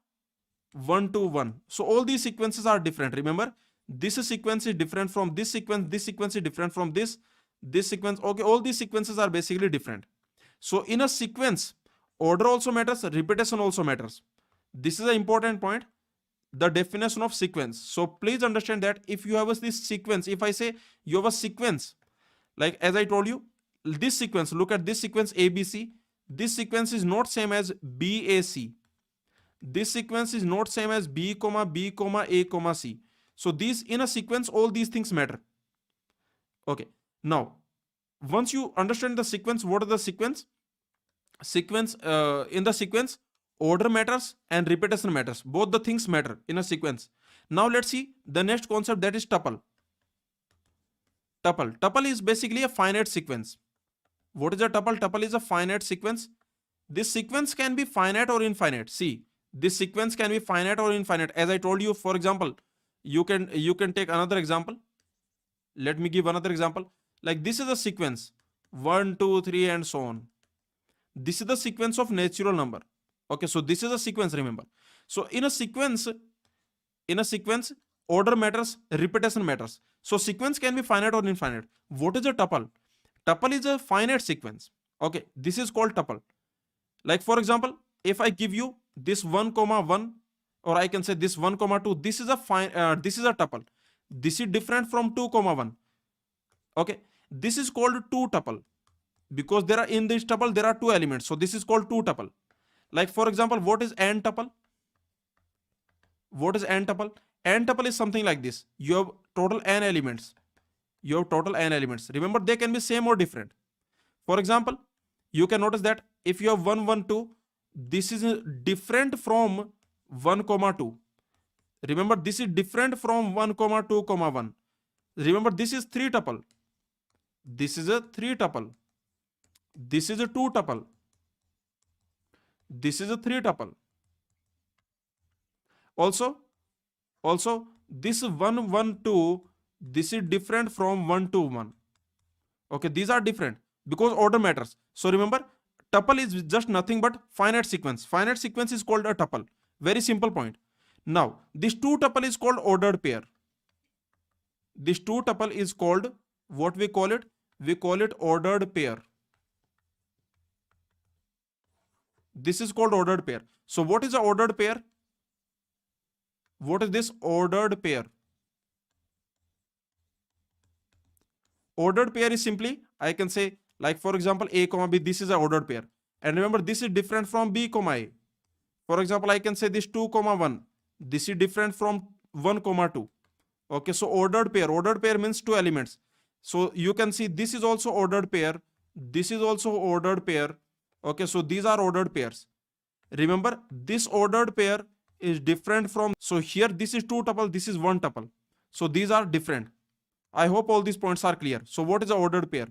1 to 1. So all these sequences are different. Remember, this sequence is different from this sequence is different from this sequence. Okay, all these sequences are basically different. So in a sequence, order also matters, repetition also matters. This is an important point, the definition of sequence. So please understand that if you have this sequence, if I say you have a sequence, like as I told you, this sequence, look at this sequence ABC. This sequence is not same as BAC. This sequence is not same as B, B, A, C. So these in a sequence, all these things matter. Okay. Now, once you understand the sequence, what are the sequence? In the sequence, order matters and repetition matters. Both the things matter in a sequence. Now let's see the next concept, that is tuple. Tuple is basically a finite sequence. What is a tuple? Tuple is a finite sequence. This sequence can be finite or infinite. See, this sequence can be finite or infinite. As I told you, for example, you can take another example. Let me give another example. Like this is a sequence 1, 2, 3 and so on. This is the sequence of natural number. Okay, so this is a sequence, remember. So in a sequence, order matters, repetition matters. So sequence can be finite or infinite. What is a tuple? Tuple is a finite sequence. Okay, this is called tuple. Like for example, if I give you this 1, 1, or I can say this 1, 2, this is a tuple. This is different from 2, 1. Okay, this is called 2 tuple, because there are in this tuple there are 2 elements. So this is called 2 tuple. Like for example, what is n tuple? What is n tuple? N tuple is something like this. You have total n elements. Remember, they can be same or different. For example, you can notice that if you have 1, 1, 2, this is different from 1, 2. Remember, this is different from 1, 2, 1. Remember, this is 3 tuple. This is a 3 tuple. This is a 2 tuple. This is a 3 tuple. Also, this 1, 1, 2, this is different from 1 to 1. Okay, these are different because order matters. So remember, tuple is just nothing but finite sequence. Finite sequence is called a tuple. Very simple point. Now, this 2 tuple is called ordered pair. This 2 tuple is called, what we call it? We call it ordered pair. This is called ordered pair. So what is the ordered pair? What is this ordered pair? Ordered pair is simply, I can say, like for example, A, B, this is an ordered pair. And remember, this is different from B, A. For example, I can say this 2, 1. This is different from 1, 2. Okay, so ordered pair means 2 elements. So you can see this is also ordered pair. This is also ordered pair. Okay, so these are ordered pairs. Remember, this ordered pair is different from, so here this is 2 tuple, this is 1 tuple. So these are different. I hope all these points are clear. So what is the ordered pair?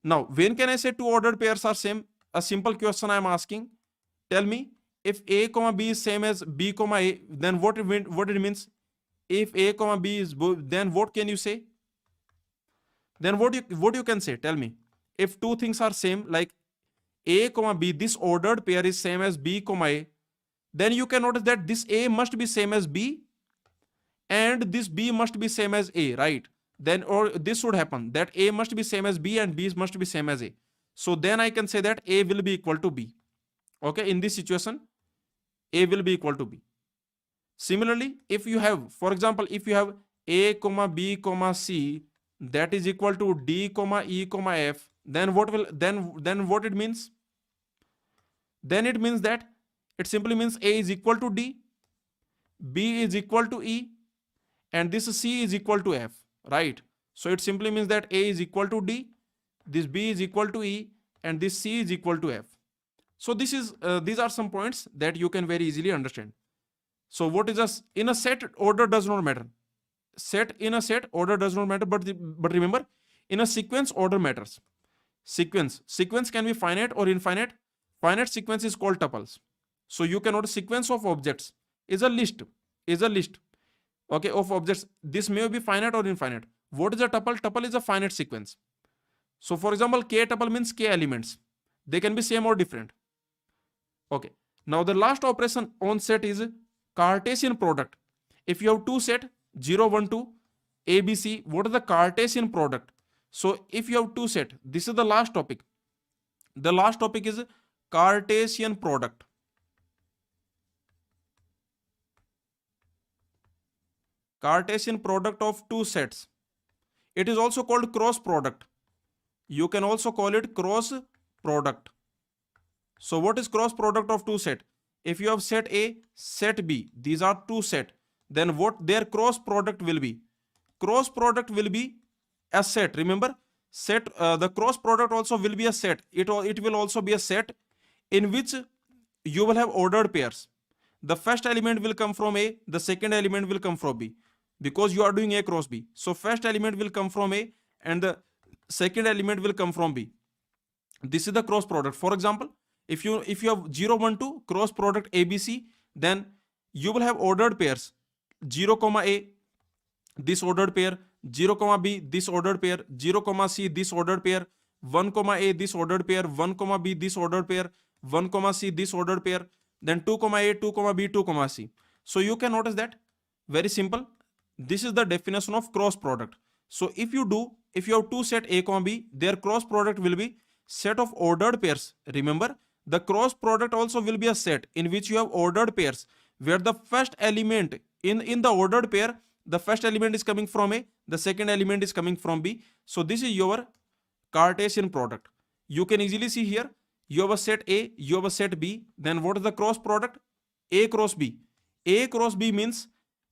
Now, when can I say 2 ordered pairs are same? A simple question I am asking. Tell me, if A, B is same as B, A, then what it means? If A, B is, then what can you say? Then what you can say? Tell me. If two things are same, like A, B, this ordered pair is same as B, A, then you can notice that this A must be same as B and this B must be same as A, right? Then, or this should happen, that A must be same as B and B must be same as A. So then I can say that A will be equal to B. Okay, in this situation, A will be equal to B. Similarly, if you have, for example, if you have A, B, C, that is equal to D, E, F, then what will then what it means? Then it means that it simply means A is equal to D, B is equal to E, and this C is equal to F, right? So it simply means that A is equal to D, this B is equal to E, and this C is equal to F. So this is these are some points that you can very easily understand. So what is in a set, order does not matter. In a set, order does not matter, but remember, in a sequence, order matters. Sequence can be finite or infinite. Finite sequence is called tuples. So you can note sequence of objects is a list. Okay, of objects. This may be finite or infinite. What is a tuple? Tuple is a finite sequence. So for example, k tuple means k elements. They can be same or different. Okay. Now the last operation on set is Cartesian product. If you have two set 0, 1, 2, A, B, C, what is the Cartesian product? So if you have two set, this is the last topic. The last topic is Cartesian product. Cartesian product of two sets. It is also called cross product. You can also call it cross product. So what is cross product of two set? If you have set A, set B, these are two set, then what their cross product will be? Cross product will be a set. Remember, set the cross product also will be a set. It will also be a set in which you will have ordered pairs. The first element will come from A, the second element will come from B, because you are doing A cross B. So first element will come from A and the second element will come from B. This is the cross product. For example, if you have 0, 1, 2 cross product ABC, then you will have ordered pairs 0, A, this ordered pair, 0, B, this ordered pair, 0, C, this ordered pair, 1, A, this ordered pair, 1, B, this ordered pair, 1, C, this ordered pair, then 2, A, 2, B, 2, C. So you can notice that very simple. This is the definition of cross product. So if you have two set A, B, their cross product will be set of ordered pairs. Remember, the cross product also will be a set in which you have ordered pairs, where the first element in the ordered pair, the first element is coming from A, the second element is coming from B. So this is your Cartesian product. You can easily see here, you have a set A, you have a set B, then what is the cross product? A cross B. A cross B means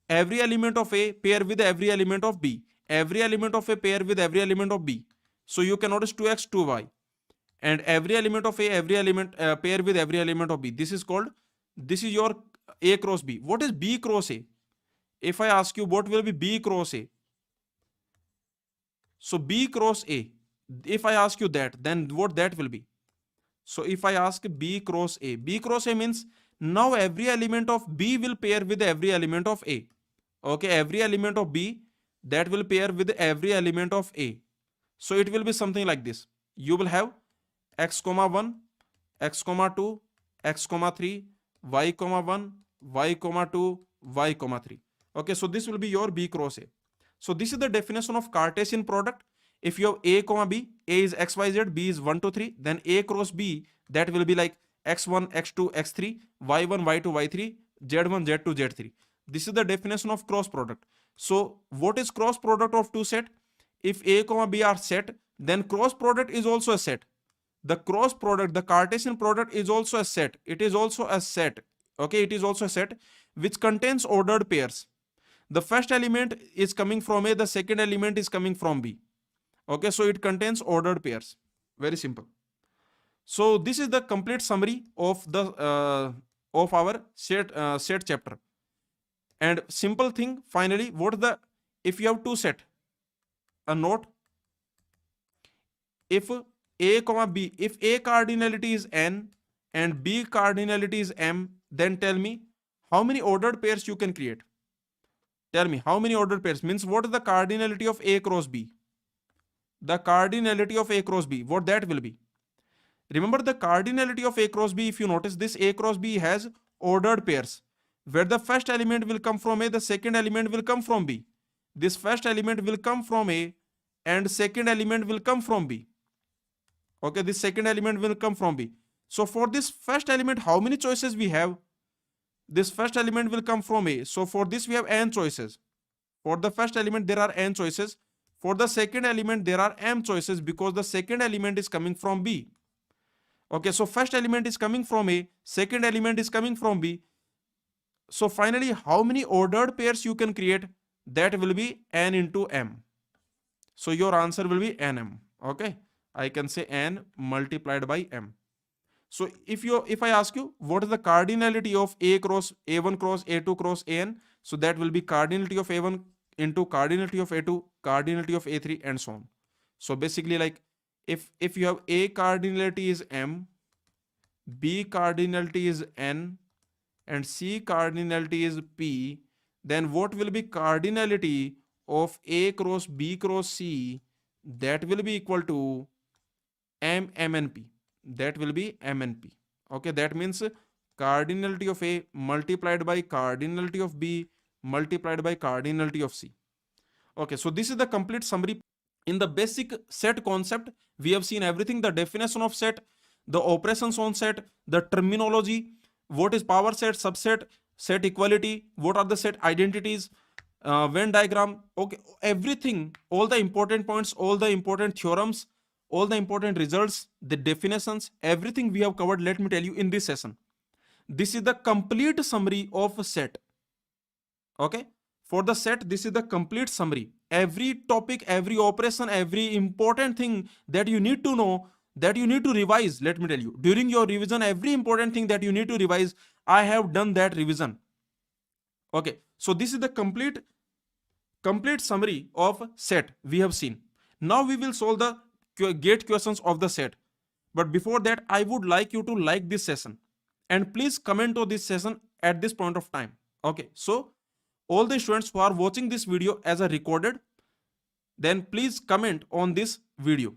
every element of A pair with every element of B. Every element of A pair with every element of B. So you can notice 2x, 2y. And every element of A, every element pair with every element of B. This is your A cross B. What is B cross A? If I ask you what will be B cross A? So B cross A. If I ask you that, then what that will be? So if I ask B cross A means now every element of B will pair with every element of A. Okay, every element of B that will pair with every element of A. So it will be something like this. You will have x, 1, x, 2, x, 3, y, 1, y, 2, y, 3. Okay, so this will be your B cross A. So this is the definition of Cartesian product. If you have A, B, A is x, y, z, B is 1, 2, 3, then A cross B, that will be like x1, x2, x3, y1, y2, y3, z1, z2, z3. This is the definition of cross product. So what is cross product of two set? If A, B are set, then cross product is also a set. The cross product, the Cartesian product is also a set. It is also a set. Okay, it is also a set which contains ordered pairs. The first element is coming from A, the second element is coming from B. Okay, so it contains ordered pairs. Very simple. So this is the complete summary of the of our set chapter. And simple thing, finally, if you have two set, a note, if A, B, if A cardinality is N and B cardinality is M, then tell me how many ordered pairs you can create. Tell me how many ordered pairs, means what is the cardinality of A cross B? The cardinality of A cross B, what that will be? Remember the cardinality of A cross B, if you notice, this A cross B has ordered pairs, where the first element will come from A, the second element will come from B. This first element will come from A and second element will come from B. Okay, this second element will come from B. So for this first element, how many choices we have? This first element will come from A. So for this we have n choices. For the first element there are n choices. For the second element there are m choices, because the second element is coming from B. Okay, so first element is coming from A, second element is coming from B. So finally, how many ordered pairs you can create? That will be n into m. So your answer will be nm. Okay, I can say n multiplied by m. So if I ask you what is the cardinality of A cross A1 cross A2 cross An, so that will be cardinality of A1 into cardinality of A2, cardinality of A3, and so on. So basically, like if you have A cardinality is m, B cardinality is n, and C cardinality is p, then what will be cardinality of A cross B cross C? That will be equal to m, and p. that will be MNP. Okay, that means cardinality of A multiplied by cardinality of B multiplied by cardinality of C. Okay, so this is the complete summary. In the basic set concept, we have seen everything: the definition of set, the operations on set, the terminology, what is power set, subset, set equality, what are the set identities, Venn diagram, okay, everything, all the important points, all the important theorems, all the important results, the definitions, everything we have covered. Let me tell you in this session. This is the complete summary of a set. Okay, for the set, this is the complete summary. Every topic, every operation, every important thing that you need to know, that you need to revise, let me tell you, during your revision, every important thing that you need to revise, I have done that revision. Okay, so this is the complete summary of set we have seen. Now we will solve the gate questions of the set. But before that, I would like you to like this session and please comment on this session at this point of time. Okay, so all the students who are watching this video as a recorded, then please comment on this video.